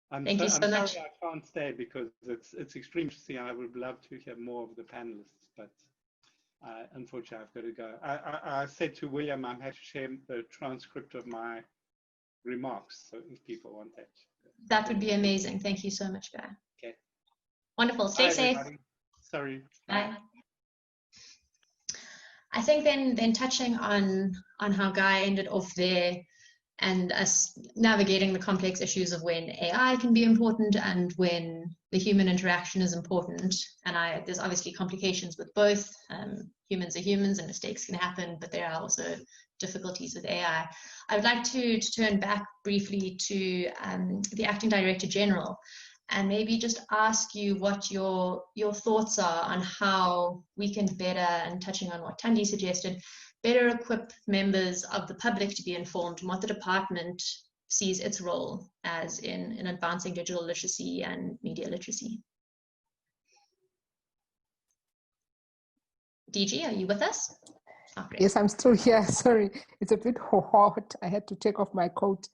Thank you so much. Sorry I can't stay because it's extremely interesting. I would love to hear more of the panelists, but unfortunately I've got to go. I said to William I'm happy to share the transcript of my remarks, so if people want that. That would be amazing. Thank you so much, Guy. Okay. Wonderful. Stay safe. Everybody. Sorry. Bye. I think then touching on how Guy ended off there and us navigating the complex issues of when AI can be important and when the human interaction is important. And there's obviously complications with both. Humans are humans and mistakes can happen, but there are also difficulties with AI. I would like to turn back briefly to the Acting Director General and maybe just ask you what your thoughts are on how we can better, and touching on what Thandi suggested, better equip members of the public to be informed and what the department sees its role as in advancing digital literacy and media literacy. DG, are you with us? Oh, yes, I'm still here. Sorry, it's a bit hot. I had to take off my coat.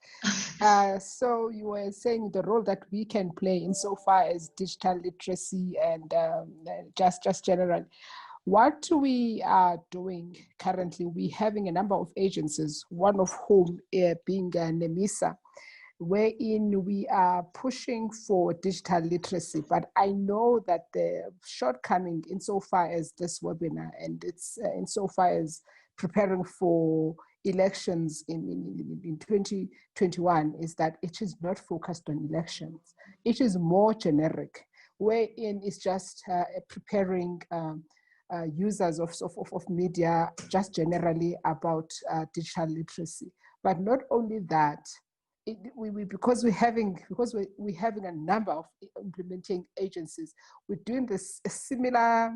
So you were saying the role that we can play insofar as digital literacy and just general. What we are doing currently, we're having a number of agencies, one of whom being NEMISA, wherein we are pushing for digital literacy. But I know that the shortcoming insofar as this webinar and it's insofar as preparing for elections in 2021 is that it is not focused on elections. It is more generic, wherein it's just preparing users of media just generally about digital literacy. But not only that, because we're having a number of implementing agencies, we're doing this similar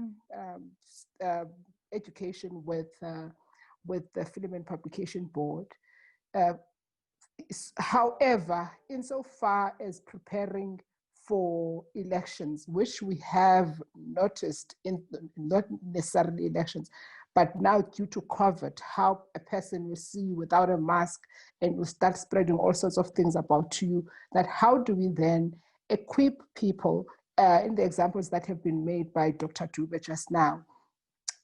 education with the Film and Publication Board. However, insofar as preparing for elections, which we have noticed not necessarily elections, but now due to COVID, how a person will see you without a mask and will start spreading all sorts of things about you, that how do we then equip people, in the examples that have been made by Dr. Dube just now,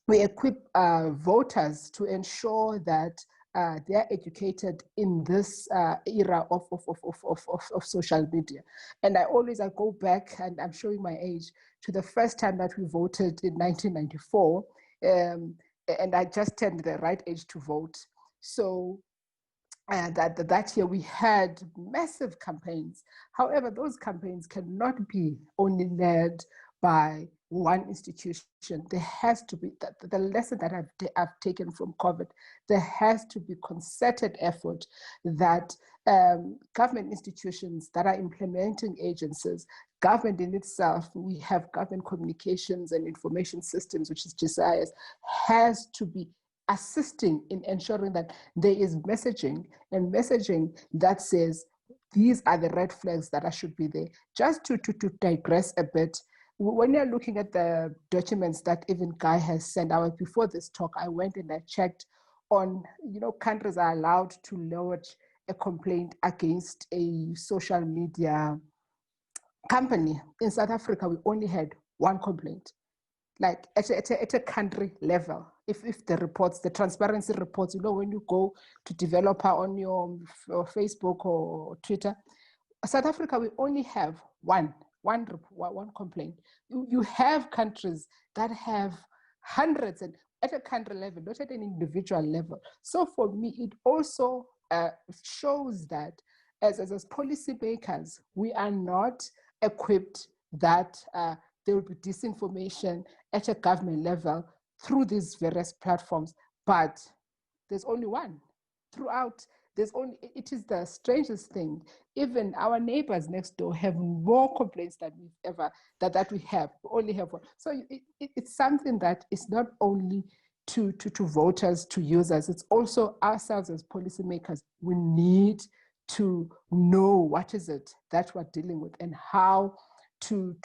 we equip voters to ensure that they're educated in this era of social media. And I go back, and I'm showing my age, to the first time that we voted in 1994, and I just turned the right age to vote. So that year we had massive campaigns. However, those campaigns cannot be only led by one institution. There has to be, the lesson that I've taken from COVID, there has to be concerted effort that government institutions that are implementing agencies, government in itself, we have government communications and information systems, which is GSIS, has to be assisting in ensuring that there is messaging, and messaging that says, these are the red flags that should be there. Just to digress a bit, when you're looking at the documents that even Guy has sent out before this talk, I went and I checked on, countries are allowed to lodge a complaint against a social media company. In South Africa, we only had one complaint, like at a country level. If the reports, the transparency reports, when you go to developer on your Facebook or Twitter, South Africa, we only have one complaint. You have countries that have hundreds, and at a country level, not at an individual level. So for me, it also shows that as policymakers, we are not equipped, that there will be disinformation at a government level through these various platforms, but there's only one throughout. It is the strangest thing. Even our neighbors next door have more complaints than we've ever, that we have. We only have one. So it's something that is not only to voters, to users, it's also ourselves as policymakers. We need to know what is it that we're dealing with, and how to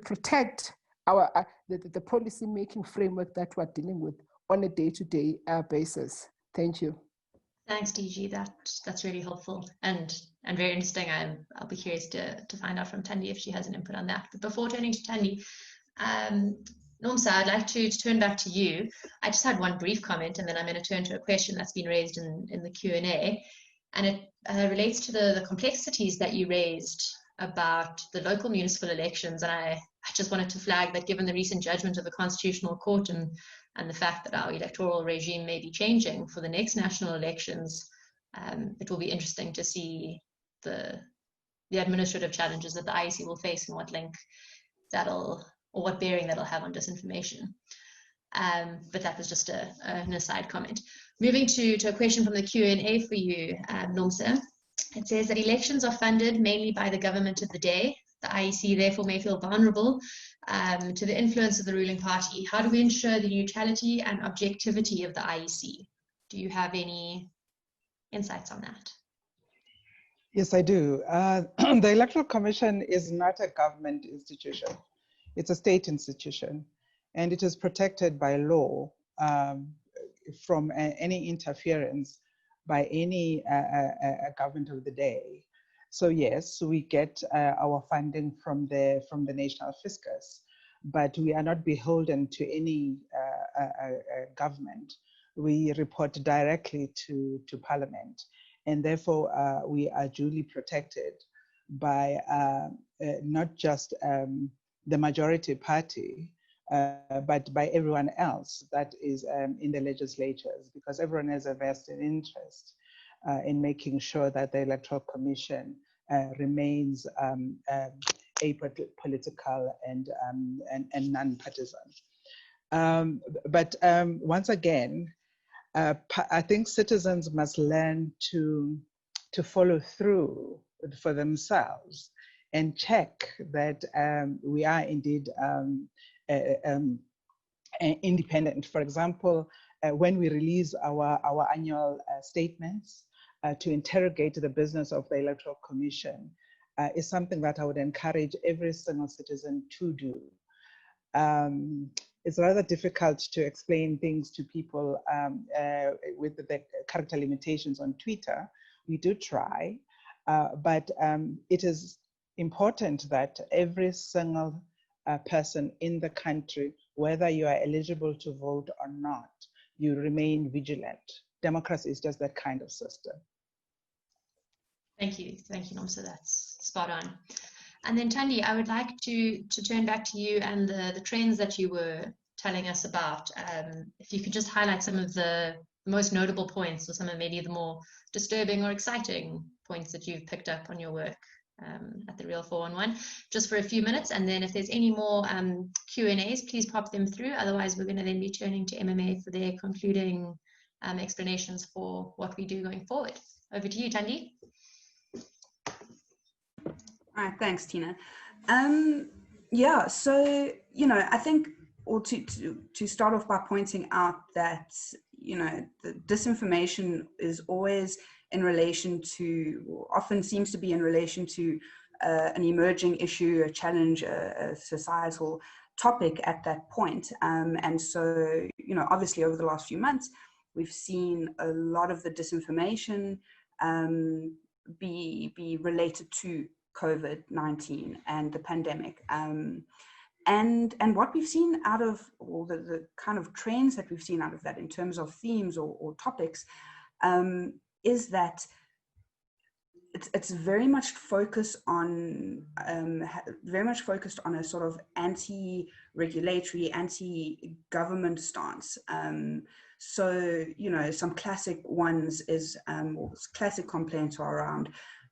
protect our the policy making framework that we're dealing with on a day-to-day basis. Thank you. Thanks, DG. That's really helpful and very interesting. I'll be curious to find out from Thandi if she has an input on that. But before turning to Thandi, Nomsa, I'd like to turn back to you. I just had one brief comment, and then I'm going to turn to a question that's been raised in the Q&A, and it relates to the complexities that you raised about the local municipal elections. And I just wanted to flag that given the recent judgment of the Constitutional Court and the fact that our electoral regime may be changing for the next national elections, it will be interesting to see the administrative challenges that the IEC will face, and what link or what bearing that'll have on disinformation. But that was just an aside comment. Moving to a question from the Q&A for you, Nomsa. It says that elections are funded mainly by the government of the day. The IEC therefore may feel vulnerable to the influence of the ruling party. How do we ensure the neutrality and objectivity of the IEC? Do you have any insights on that? Yes, I do. The Electoral Commission is not a government institution. It's a state institution, and it is protected by law from any interference by any government of the day. So yes, we get our funding from the national fiscus, but we are not beholden to any government. We report directly to Parliament, and therefore we are duly protected by not just the majority party, but by everyone else that is in the legislatures, because everyone has a vested interest in making sure that the Electoral Commission remains apolitical and non-partisan. But once again, I think citizens must learn to follow through for themselves and check that we are indeed independent. For example, when we release our annual statements to interrogate the business of the Electoral Commission is something that I would encourage every single citizen to do. It's rather difficult to explain things to people with the character limitations on Twitter. We do try, but it is important that every single person in the country, whether you are eligible to vote or not, you remain vigilant. Democracy is just that kind of system. Thank you, Nomsa. That's spot on. And then Thandi, I would like to turn back to you and the trends that you were telling us about. If you could just highlight some of the most notable points, or some of maybe the more disturbing or exciting points that you've picked up on your work at the Real 411, just for a few minutes. And then if there's any more Q&As, please pop them through. Otherwise, we're going to then be turning to MMA for their concluding explanations for what we do going forward. Over to you, Thandi. All right, thanks, Tina. Yeah, so, I think, or to start off by pointing out that, the disinformation is always in relation to, or often seems to be in relation to an emerging issue, a challenge, a societal topic at that point. And so, obviously over the last few months, we've seen a lot of the disinformation be related to COVID-19 and the pandemic. And what we've seen out of, or the kind of trends that we've seen out of that in terms of themes or topics, is that it's very much focused on a sort of anti-regulatory, anti-government stance. So, some classic ones is, classic complaints are around,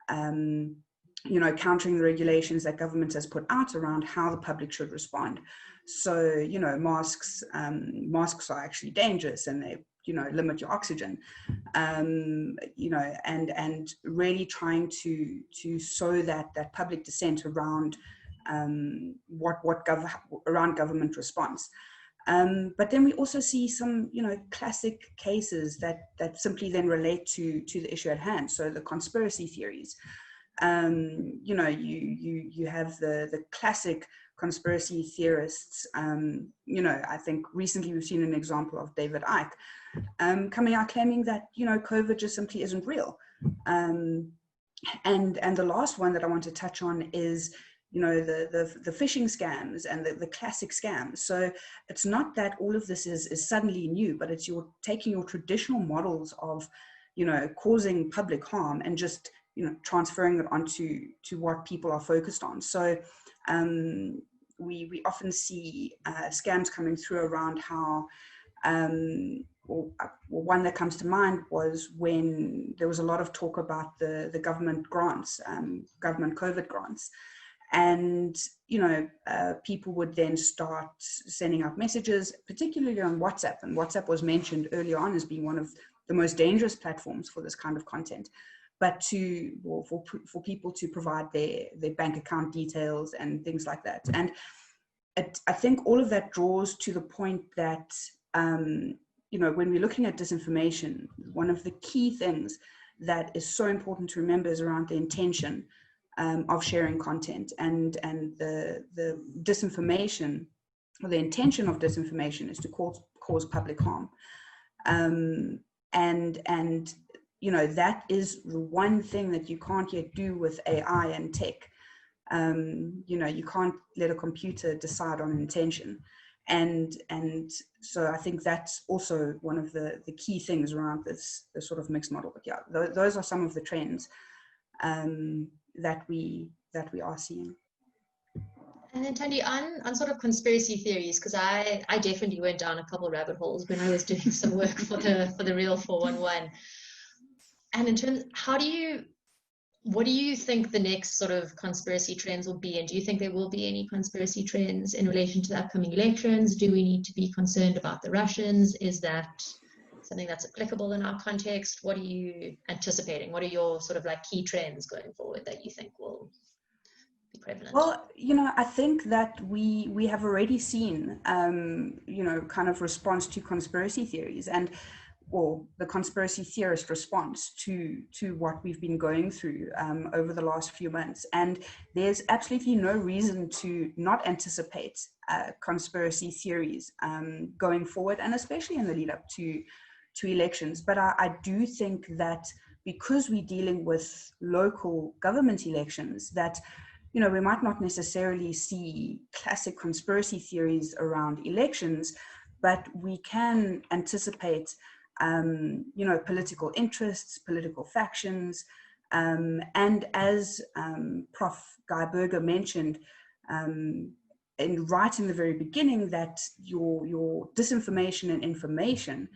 countering the regulations that government has put out around how the public should respond. So, masks are actually dangerous, and they, limit your oxygen, and really trying to sow that public dissent around around government response. But then we also see some, classic cases that simply then relate to the issue at hand. So the conspiracy theories. You have the classic conspiracy theorists. I think recently we've seen an example of David Icke coming out claiming that, COVID just simply isn't real. And the last one that I want to touch on is, the phishing scams and the classic scams. So it's not that all of this is suddenly new, but it's taking your traditional models of, causing public harm and just, transferring it onto what people are focused on. So we often see scams coming through around how, one that comes to mind was when there was a lot of talk about the government grants, government COVID grants. And, people would then start sending out messages, particularly on WhatsApp. And WhatsApp was mentioned early on as being one of the most dangerous platforms for this kind of content. But for people to provide their bank account details and things like that. And I think all of that draws to the point that, when we're looking at disinformation, one of the key things that is so important to remember is around the intention of sharing content, and the disinformation, or the intention of disinformation, is to cause public harm. That is the one thing that you can't yet do with AI and tech. You can't let a computer decide on intention. And so I think that's also one of the key things around this sort of mixed model. But yeah, those are some of the trends that we are seeing. And then Thandi, on sort of conspiracy theories, because I definitely went down a couple rabbit holes when I was doing some work for the Real 411. And in terms, what do you think the next sort of conspiracy trends will be? And do you think there will be any conspiracy trends in relation to the upcoming elections? Do we need to be concerned about the Russians? Is that something that's applicable in our context? What are you anticipating? What are your sort of like key trends going forward that you think will be prevalent? Well, I think that we have already seen, kind of response to conspiracy theories, and or the conspiracy theorist response to what we've been going through over the last few months. And there's absolutely no reason to not anticipate conspiracy theories going forward, and especially in the lead up to elections. But I do think that because we're dealing with local government elections, that we might not necessarily see classic conspiracy theories around elections, but we can anticipate political interests, political factions, and as Prof. Guy Berger mentioned right in the very beginning, that your disinformation and information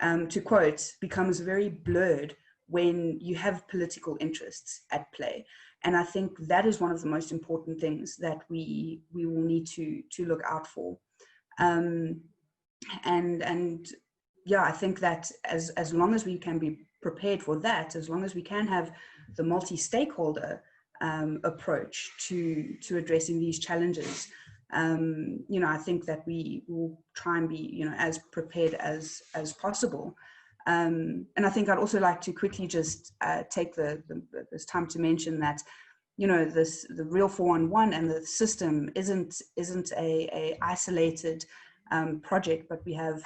to quote, becomes very blurred when you have political interests at play. And I think that is one of the most important things that we will need to look out for. And yeah, I think that as long as we can be prepared for that, as long as we can have the multi-stakeholder approach to addressing these challenges, you know, I think that we will try and be, you know, as prepared as possible. And I think I'd also like to quickly just take this time to mention that, you know, the Real 411 and the system isn't a isolated project, but we have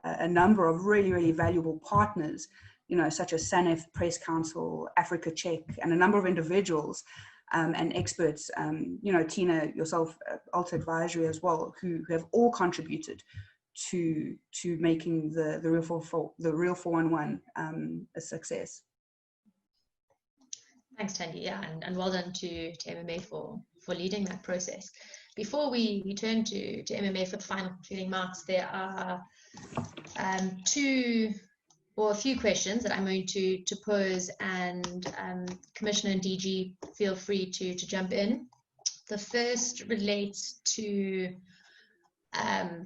a number of really, really valuable partners, you know, such as SANEF, Press Council, Africa Check, and a number of individuals and experts, you know, Tina, yourself, Alta Advisory as well, who have all contributed to making the Real 411 a success. Thanks, Tandy. Yeah, and well done to MMA for leading that process. Before we turn to MMA for the final concluding marks, there are a few questions that I'm going to pose, and Commissioner and DG, feel free to jump in. The first relates to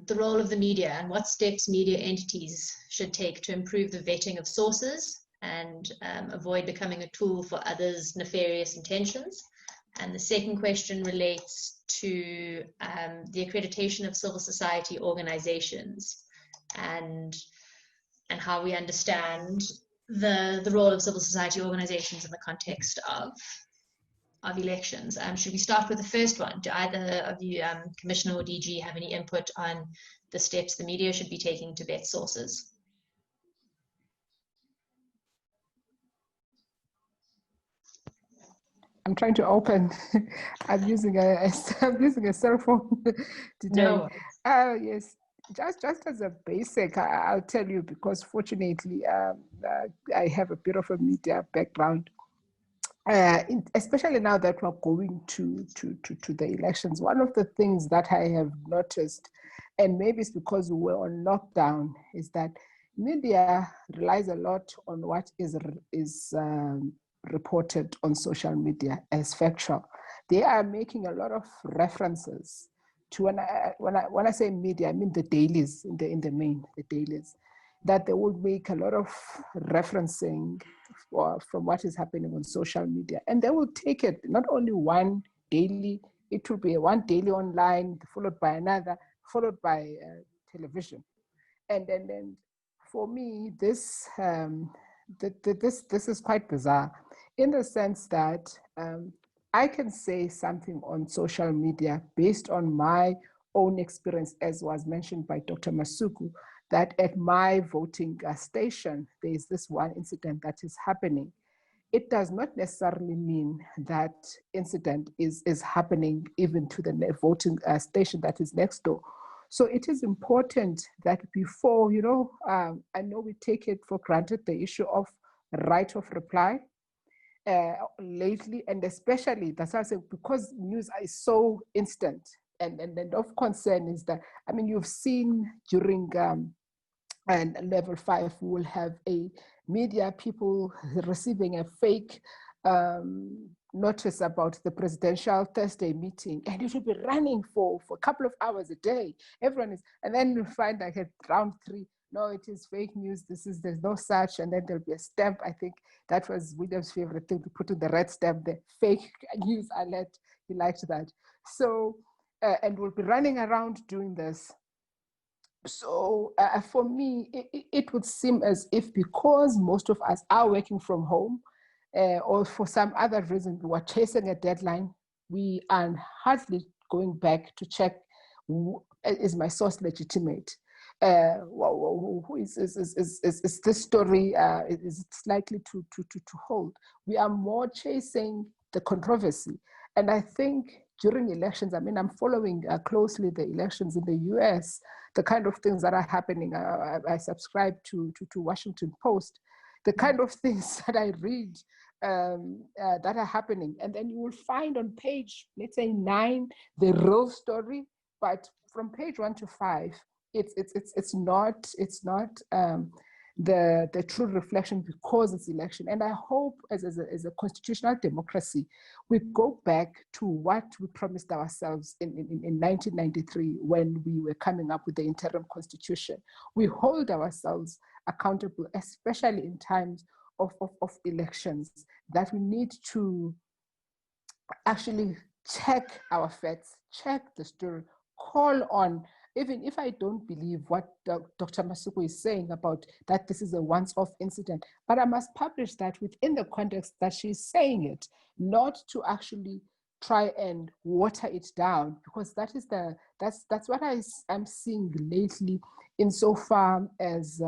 the role of the media and what steps media entities should take to improve the vetting of sources and avoid becoming a tool for others' nefarious intentions. And the second question relates to the accreditation of civil society organizations and how we understand the role of civil society organizations in the context of elections. Should we start with the first one? Do either of you, Commissioner or DG, have any input on the steps the media should be taking to vet sources? I'm trying to open. I'm using a cell phone today. No. Yes, just as a basic, I'll tell you, because fortunately I have a bit of a media background. Especially now that we're going to the elections, one of the things that I have noticed, and maybe it's because we're on lockdown, is that media relies a lot on what is reported on social media as factual. They are making a lot of references to, when I say media, I mean the dailies, in the main, the dailies, that they will make a lot of referencing from what is happening on social media. And they will take it, not only one daily, it will be one daily online, followed by another, followed by television. And then for me, this is quite bizarre, in the sense that I can say something on social media based on my own experience, as was mentioned by Dr. Masuku, that at my voting station, there is this one incident that is happening. It does not necessarily mean that incident is happening even to the voting station that is next door. So it is important that before, you know, I know we take it for granted, the issue of right of reply lately, and especially, that's why I say, because news is so instant, and of concern is that, I mean, you've seen during and level 5, we will have a media people receiving a fake notice about the presidential Thursday meeting, and it will be running for a couple of hours a day. Everyone is, and then you find like at round 3, no, it is fake news, there's no such, and then there'll be a stamp. I think that was William's favorite thing, to put in the red stamp, the fake news alert. He liked that. So, and we'll be running around doing this. So for me, it would seem as if, because most of us are working from home, or for some other reason, we're chasing a deadline, we are hardly going back to check, is my source legitimate? Is this story is likely to hold? We are more chasing the controversy. And I think during elections, I mean, I'm following closely the elections in the US, the kind of things that are happening. I subscribe to Washington Post, the kind of things that I read that are happening. And then you will find on page, let's say 9, the real story, but from page 1 to 5, it's not the true reflection because it's election. And I hope as a constitutional democracy, we go back to what we promised ourselves in 1993 when we were coming up with the interim constitution. We hold ourselves accountable, especially in times of elections, that we need to actually check our facts, check the story, call on, even if I don't believe what Dr. Masuku is saying about that this is a once-off incident, but I must publish that within the context that she's saying it, not to actually try and water it down, because that's what I'm seeing lately insofar as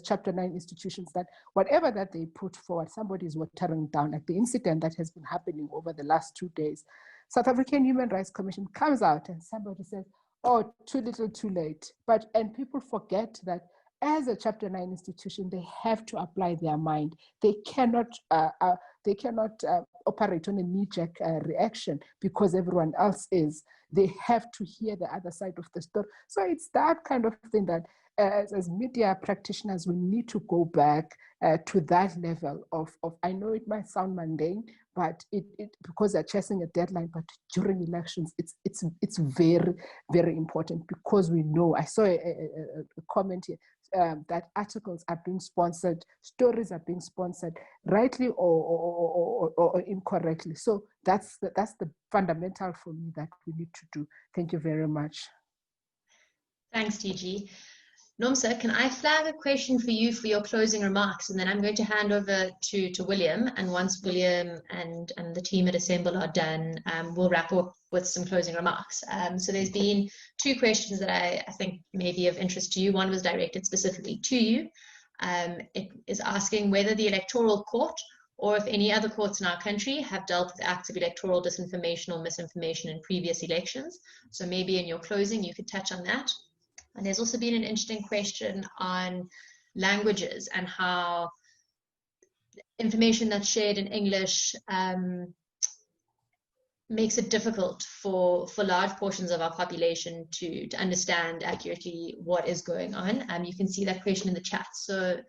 Chapter 9 institutions, that whatever that they put forward, somebody is watering down, like the incident that has been happening over the last 2 days. South African Human Rights Commission comes out and somebody says, oh, too little, too late. And people forget that as a Chapter 9 institution, they have to apply their mind. They cannot operate on a knee-jerk reaction because everyone else is. They have to hear the other side of the story. So it's that kind of thing that as media practitioners, we need to go back to that level of I know it might sound mundane, but it because they're chasing a deadline, but during elections, it's very, very important, because we know, I saw a comment here, that articles are being sponsored, stories are being sponsored, rightly or incorrectly. So that's the fundamental for me that we need to do. Thank you very much. Thanks, TG. Nomsa, can I flag a question for you for your closing remarks, and then I'm going to hand over to William, and once William and the team at Assemble are done, we'll wrap up with some closing remarks. So there's been 2 questions that I think may be of interest to you. One was directed specifically to you. It is asking whether the Electoral Court or if any other courts in our country have dealt with acts of electoral disinformation or misinformation in previous elections. So maybe in your closing, you could touch on that. And there's also been an interesting question on languages and how information that's shared in English makes it difficult for large portions of our population to understand accurately what is going on. You can see that question in the chat. So,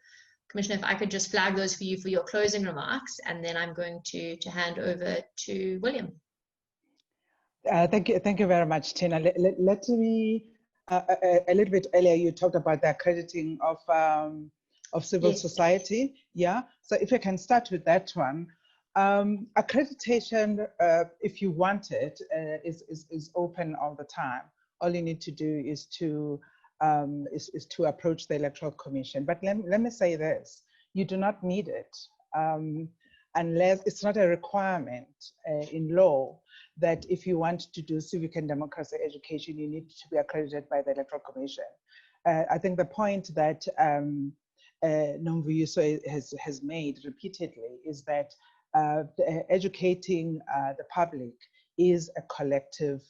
Commissioner, if I could just flag those for you for your closing remarks, and then I'm going to hand over to William. Thank you very much, Tina. Let me, a little bit earlier, you talked about the accrediting of civil society. Yeah, so if I can start with that one. Accreditation, if you want it, is open all the time. All you need to do is to approach the Electoral Commission. But let me say this: you do not need it unless it's not a requirement in law that if you want to do civic and democracy education, you need to be accredited by the Electoral Commission. I think the point that Nomvuyuso has made repeatedly is that educating the public is a collective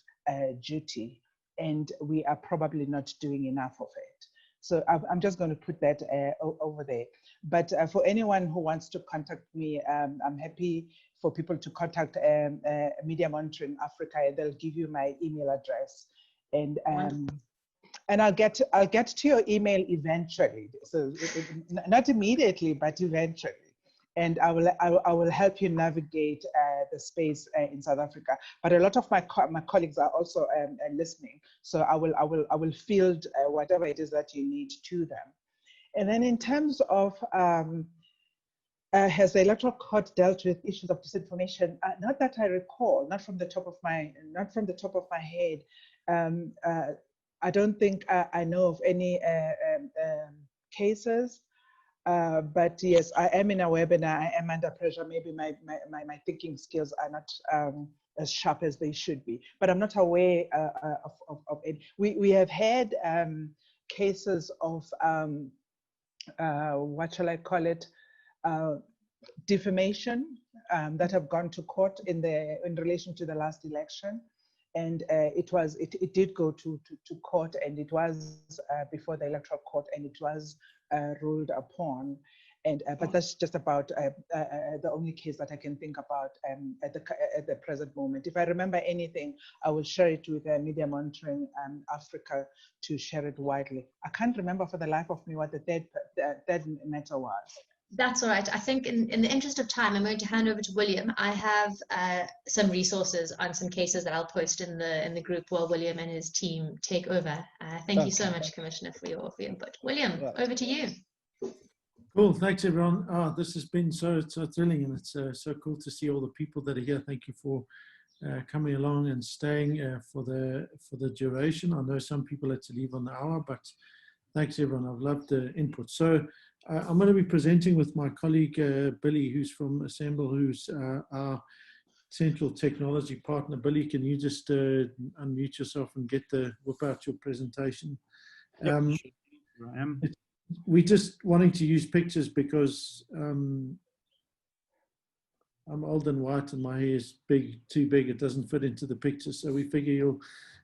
duty, and we are probably not doing enough of it. So I'm just going to put that over there. But for anyone who wants to contact me, I'm happy for people to contact Media Monitoring Africa. They'll give you my email address, and I'll get to your email eventually. So not immediately, but eventually. And I will help you navigate the space in South Africa. But a lot of my colleagues are also listening, so I will field whatever it is that you need to them. And then in terms of has the Electoral Court dealt with issues of disinformation? Not that I recall, not from the top of my head. I don't think I know of any cases. But yes, I am in a webinar. I am under pressure. Maybe my thinking skills are not as sharp as they should be. But I'm not aware of it. We have had cases of what shall I call it, defamation that have gone to court in relation to the last election, and it did go to court, and it was before the Electoral Court, and it was ruled upon. But that's just about the only case that I can think about at the present moment. If I remember anything, I will share it with Media Monitoring Africa to share it widely. I can't remember for the life of me what the third matter was. That's all right. I think in the interest of time, I'm going to hand over to William. I have some resources on some cases that I'll post in the group while William and his team take over. Thank you so much, Commissioner, for your input. William, over to you. Cool, thanks everyone. This has been so thrilling, and it's so cool to see all the people that are here. Thank you for coming along and staying for the duration. I know some people had to leave on the hour, but thanks everyone. I've loved the input. So I'm going to be presenting with my colleague Billy, who's from Assemble, who's our central technology partner. Billy, can you just unmute yourself and whip out your presentation? Yep, sure. I am. We're just wanting to use pictures because I'm old and white and my hair is too big. It doesn't fit into the picture. So we figure you'll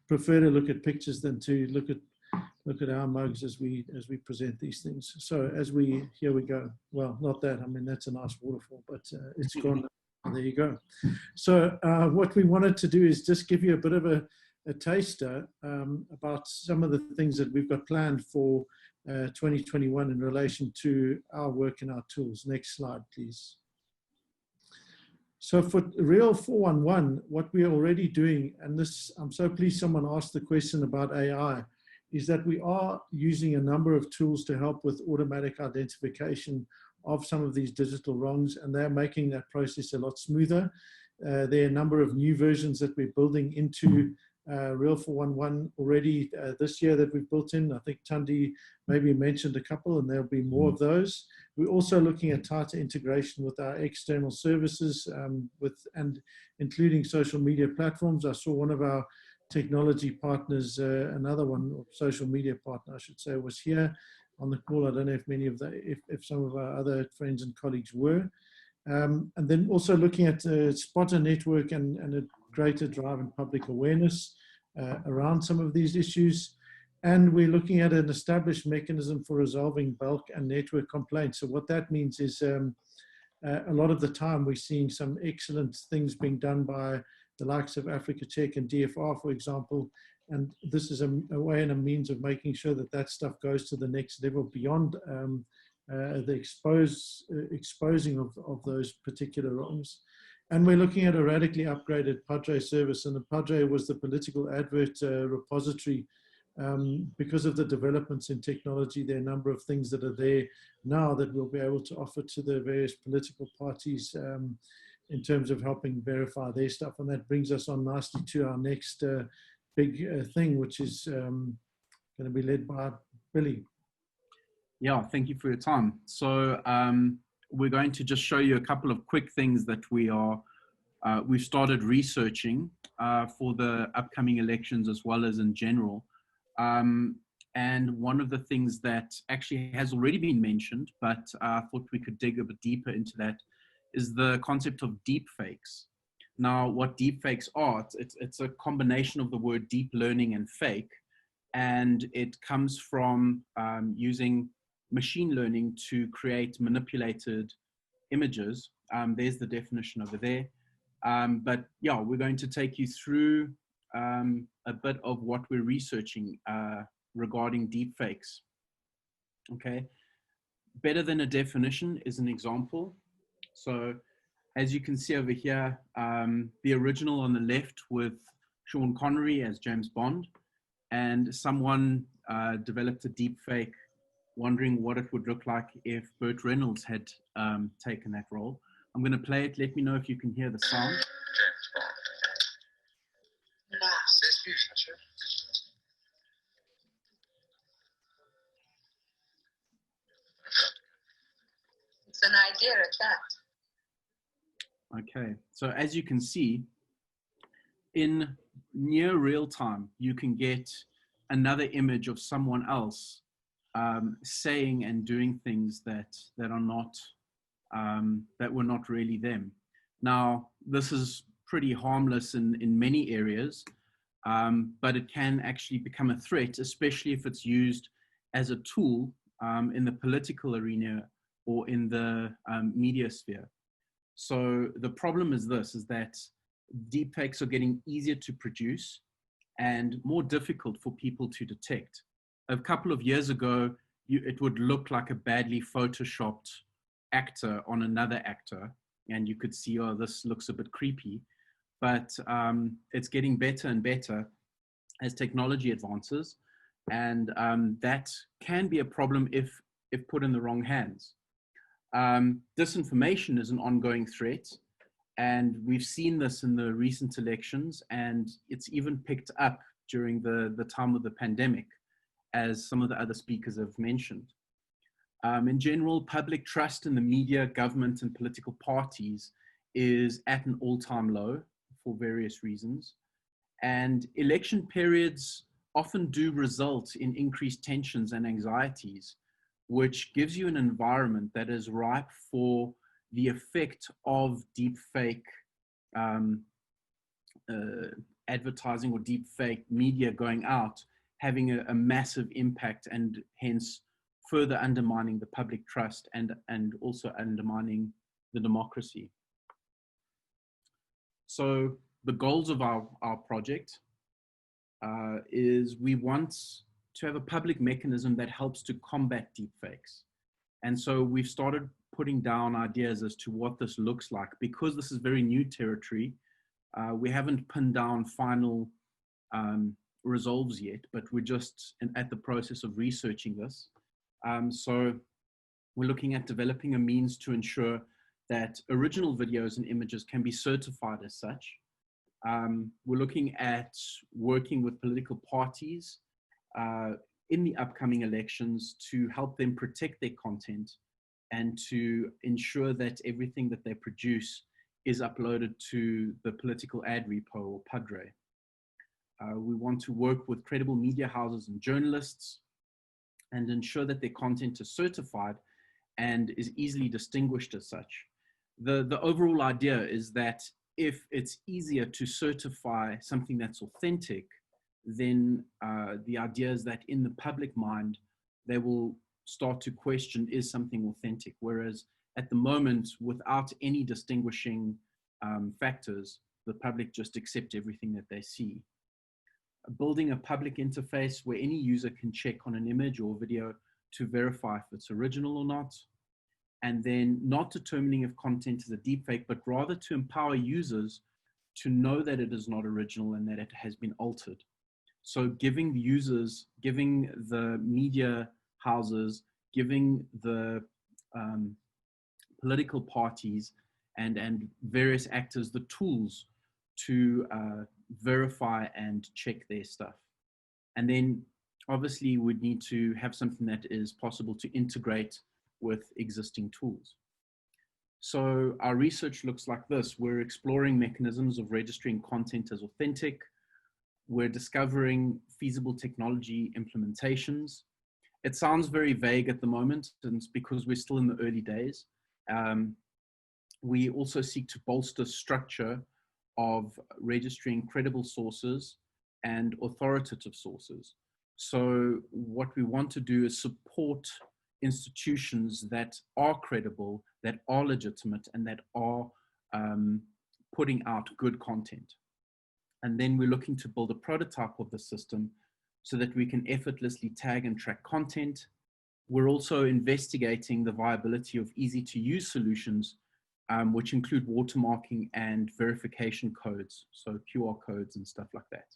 prefer to look at pictures than to look at our mugs as we present these things. So here we go. Well, not that. I mean, that's a nice waterfall, but it's gone. There you go. So what we wanted to do is just give you a bit of a taster about some of the things that we've got planned for 2021 in relation to our work and our tools. Next slide, please. So for Real 411, what we're already doing, and this, I'm so pleased someone asked the question about AI, is that we are using a number of tools to help with automatic identification of some of these digital wrongs, and they're making that process a lot smoother. There are a number of new versions that we're building into Real 411 already this year that we've built in. I think Tundi maybe mentioned a couple, and there'll be more of those. We're also looking at tighter integration with our external services, and including social media platforms. I saw one of our technology partners, another one, social media partner, I should say, was here on the call. I don't know if many of if some of our other friends and colleagues were. And then also looking at Spotter network and a greater drive in public awareness around some of these issues. And we're looking at an established mechanism for resolving bulk and network complaints. So what that means is a lot of the time we're seeing some excellent things being done by the likes of Africa Check and DFR, for example. And this is a way and a means of making sure that that stuff goes to the next level beyond the exposing of those particular wrongs. And we're looking at a radically upgraded Padre service, and the Padre was the political advert repository. Because of the developments in technology, there are a number of things that are there now that we'll be able to offer to the various political parties in terms of helping verify their stuff. And that brings us on nicely to our next big thing, which is going to be led by Billy. Yeah, thank you for your time. So we're going to just show you a couple of quick things that we've started researching for the upcoming elections as well as in general. And one of the things that actually has already been mentioned, but I thought we could dig a bit deeper into that, is the concept of deep fakes. Now, what deep fakes are, it's a combination of the word deep learning and fake, and it comes from using machine learning to create manipulated images. There's the definition over there. But yeah, we're going to take you through a bit of what we're researching regarding deep fakes. Okay, better than a definition is an example. So as you can see over here, the original on the left with Sean Connery as James Bond, and someone developed a deep fake wondering what it would look like if Burt Reynolds had taken that role. I'm going to play it. Let me know if you can hear the sound. It's an idea at that. Okay, so as you can see, in near real time, you can get another image of someone else saying and doing things that are not that were not really them. Now, this is pretty harmless in many areas, but it can actually become a threat, especially if it's used as a tool in the political arena or in the media sphere. So the problem is this, is that deepfakes are getting easier to produce and more difficult for people to detect. A couple of years ago, it would look like a badly photoshopped actor on another actor, and you could see, oh, this looks a bit creepy. But it's getting better and better as technology advances, and that can be a problem if put in the wrong hands. Disinformation is an ongoing threat, and we've seen this in the recent elections, and it's even picked up during the time of the pandemic, as some of the other speakers have mentioned. In general, public trust in the media, government, and political parties is at an all-time low for various reasons. And election periods often do result in increased tensions and anxieties, which gives you an environment that is ripe for the effect of deepfake advertising or deepfake media going out, having a massive impact, and hence further undermining the public trust and also undermining the democracy. So the goals of our project is we want to have a public mechanism that helps to combat deepfakes. And so we've started putting down ideas as to what this looks like. Because this is very new territory, we haven't pinned down final resolves yet, but we're just at the process of researching this. So we're looking at developing a means to ensure that original videos and images can be certified as such. We're looking at working with political parties in the upcoming elections to help them protect their content and to ensure that everything that they produce is uploaded to the political ad repo or Padre. We want to work with credible media houses and journalists and ensure that their content is certified and is easily distinguished as such. The overall idea is that if it's easier to certify something that's authentic, then the idea is that in the public mind, they will start to question, is something authentic? Whereas at the moment, without any distinguishing factors, the public just accept everything that they see. Building a public interface where any user can check on an image or video to verify if it's original or not. And then not determining if content is a deepfake, but rather to empower users to know that it is not original and that it has been altered. So giving the users, giving the media houses, giving the political parties and various actors the tools to verify and check their stuff. And then obviously we'd need to have something that is possible to integrate with existing tools. So our research looks like this. We're exploring mechanisms of registering content as authentic. We're discovering feasible technology implementations. It sounds very vague at the moment, and it's because we're still in the early days. We also seek to bolster structure of registering credible sources and authoritative sources. So what we want to do is support institutions that are credible, that are legitimate, and that are putting out good content. And then we're looking to build a prototype of the system so that we can effortlessly tag and track content. We're also investigating the viability of easy-to-use solutions, which include watermarking and verification codes, so QR codes and stuff like that.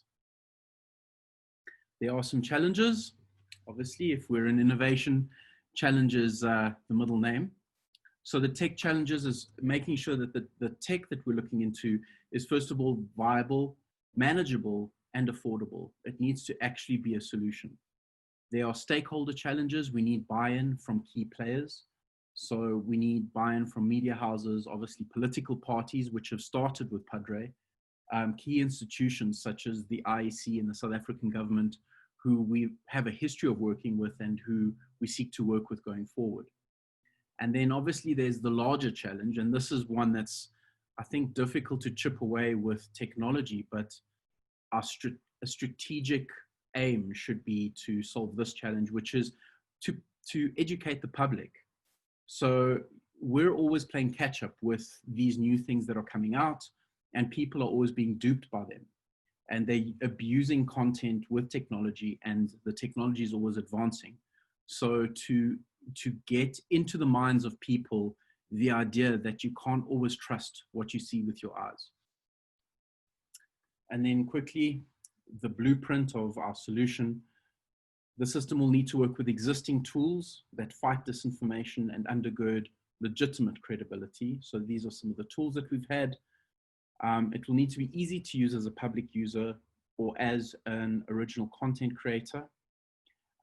There are some challenges. Obviously, if we're in innovation, challenges the middle name. So the tech challenges is making sure that the tech that we're looking into is, first of all, viable, manageable, and affordable. It needs to actually be a solution. There are stakeholder challenges. We need buy-in from key players. So we need buy-in from media houses, obviously political parties, which have started with Padre, key institutions such as the IEC and the South African government, who we have a history of working with and who we seek to work with going forward. And then obviously there's the larger challenge, and this is one that's, I think, difficult to chip away with technology, but a strategic aim should be to solve this challenge, which is to educate the public. So we're always playing catch up with these new things that are coming out, and people are always being duped by them. And they're abusing content with technology, and the technology is always advancing. So to get into the minds of people the idea that you can't always trust what you see with your eyes. And then quickly, the blueprint of our solution. The system will need to work with existing tools that fight disinformation and undergird legitimate credibility. So these are some of the tools that we've had. It will need to be easy to use as a public user or as an original content creator.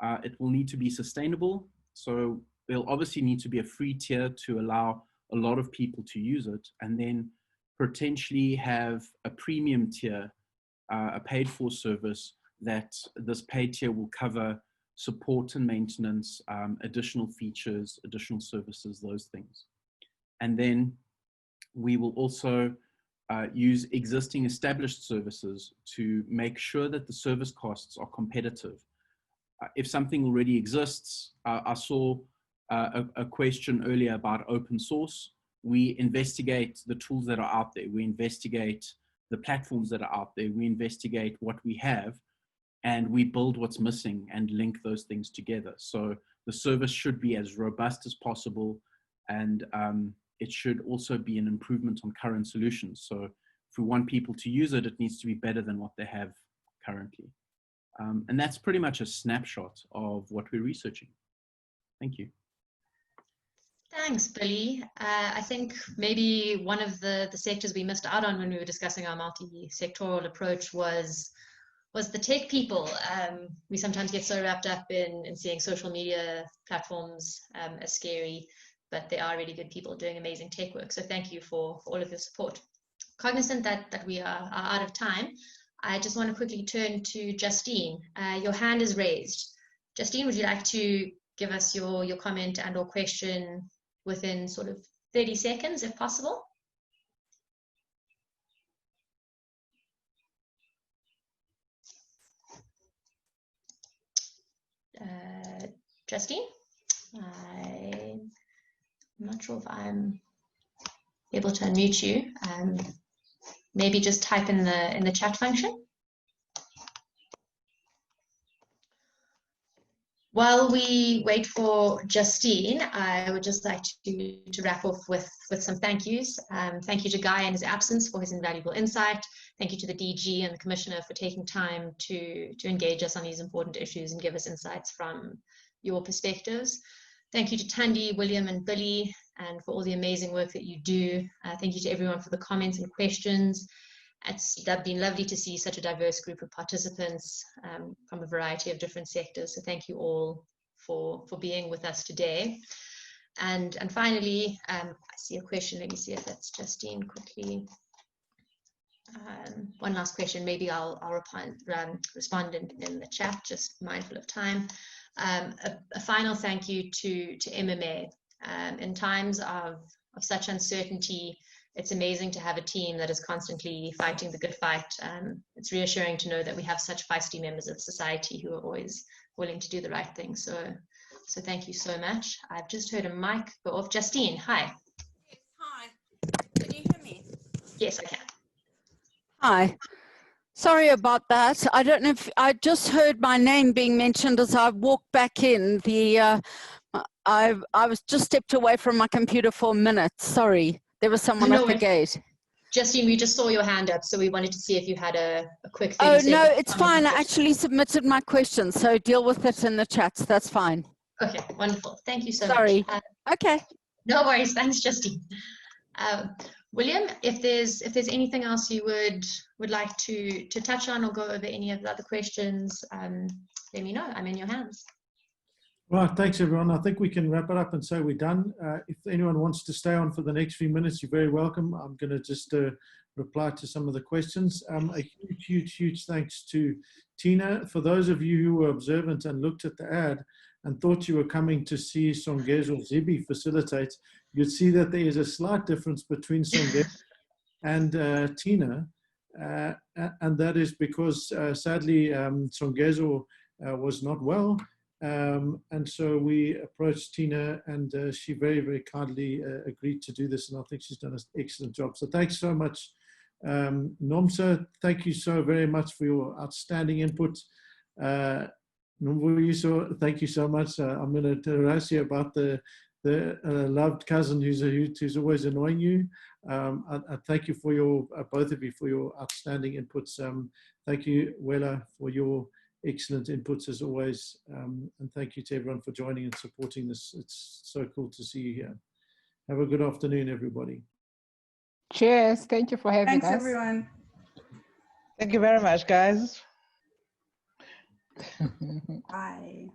It will need to be sustainable. So there'll obviously need to be a free tier to allow a lot of people to use it, and then potentially have a premium tier, a paid for service that this paid tier will cover support and maintenance, additional features, additional services, those things. And then we will also use existing established services to make sure that the service costs are competitive. If something already exists, I saw a question earlier about open source. We investigate the tools that are out there. We investigate the platforms that are out there. We investigate what we have, and we build what's missing and link those things together. So the service should be as robust as possible, and it should also be an improvement on current solutions. So if we want people to use it, it needs to be better than what they have currently. And that's pretty much a snapshot of what we're researching. Thank you. Thanks, Billy. I think maybe one of the sectors we missed out on when we were discussing our multi-sectoral approach was the tech people. We sometimes get so wrapped up in seeing social media platforms as scary, but they are really good people doing amazing tech work. So thank you for all of your support. Cognizant that we are out of time, I just want to quickly turn to Justine. Your hand is raised. Justine, would you like to give us your comment and or question within sort of 30 seconds, if possible? Justine, I'm not sure if I'm able to unmute you. Maybe just type in the chat function. While we wait for Justine, I would just like to wrap off with some thank yous. Thank you to Guy in his absence for his invaluable insight. Thank you to the DG and the Commissioner for taking time to engage us on these important issues and give us insights from your perspectives. Thank you to Tandy, William, and Billy, and for all the amazing work that you do. Thank you to everyone for the comments and questions. It's been lovely to see such a diverse group of participants from a variety of different sectors. So thank you all for being with us today. And finally, I see a question. Let me see if that's Justine quickly. One last question. Maybe I'll respond in the chat, just mindful of time. A final thank you to MMA. In times of such uncertainty, it's amazing to have a team that is constantly fighting the good fight. It's reassuring to know that we have such feisty members of society who are always willing to do the right thing. So thank you so much. I've just heard a mic go off. Justine, hi. Yes, hi. Can you hear me? Yes, I can. Hi. Sorry about that. I don't know if I just heard my name being mentioned as I walked back in. I was just stepped away from my computer for a minute. Sorry. There was someone at the gate. Justine, we just saw your hand up, so we wanted to see if you had a quick 30 Oh, second no, it's fine. I actually submitted my question, so deal with it in the chats. That's fine. Okay, wonderful. Thank you so much. Sorry. Okay. No worries. Thanks, Justine. William, if there's anything else you would like to touch on or go over any of the other questions, let me know. I'm in your hands. Right, thanks everyone. I think we can wrap it up and say we're done. If anyone wants to stay on for the next few minutes, you're very welcome. I'm going to just reply to some of the questions. A huge thanks to Tina. For those of you who were observant and looked at the ad and thought you were coming to see Songezo Zibi facilitate, you'd see that there is a slight difference between Songezo and Tina, and that is because sadly Songezo was not well. And so we approached Tina, and she very, very kindly agreed to do this, and I think she's done an excellent job. So thanks so much. Nomsa, thank you so very much for your outstanding input. Nomvuyiso, thank you so much. I'm going to harass you about the loved cousin who's always annoying you. I thank you for your, both of you, for your outstanding inputs. Thank you, Wella, for your excellent inputs as always. And thank you to everyone for joining and supporting this. It's so cool to see you here. Have a good afternoon, everybody. Cheers. Thank you for having us. Thanks, everyone. Thank you very much, guys. Bye.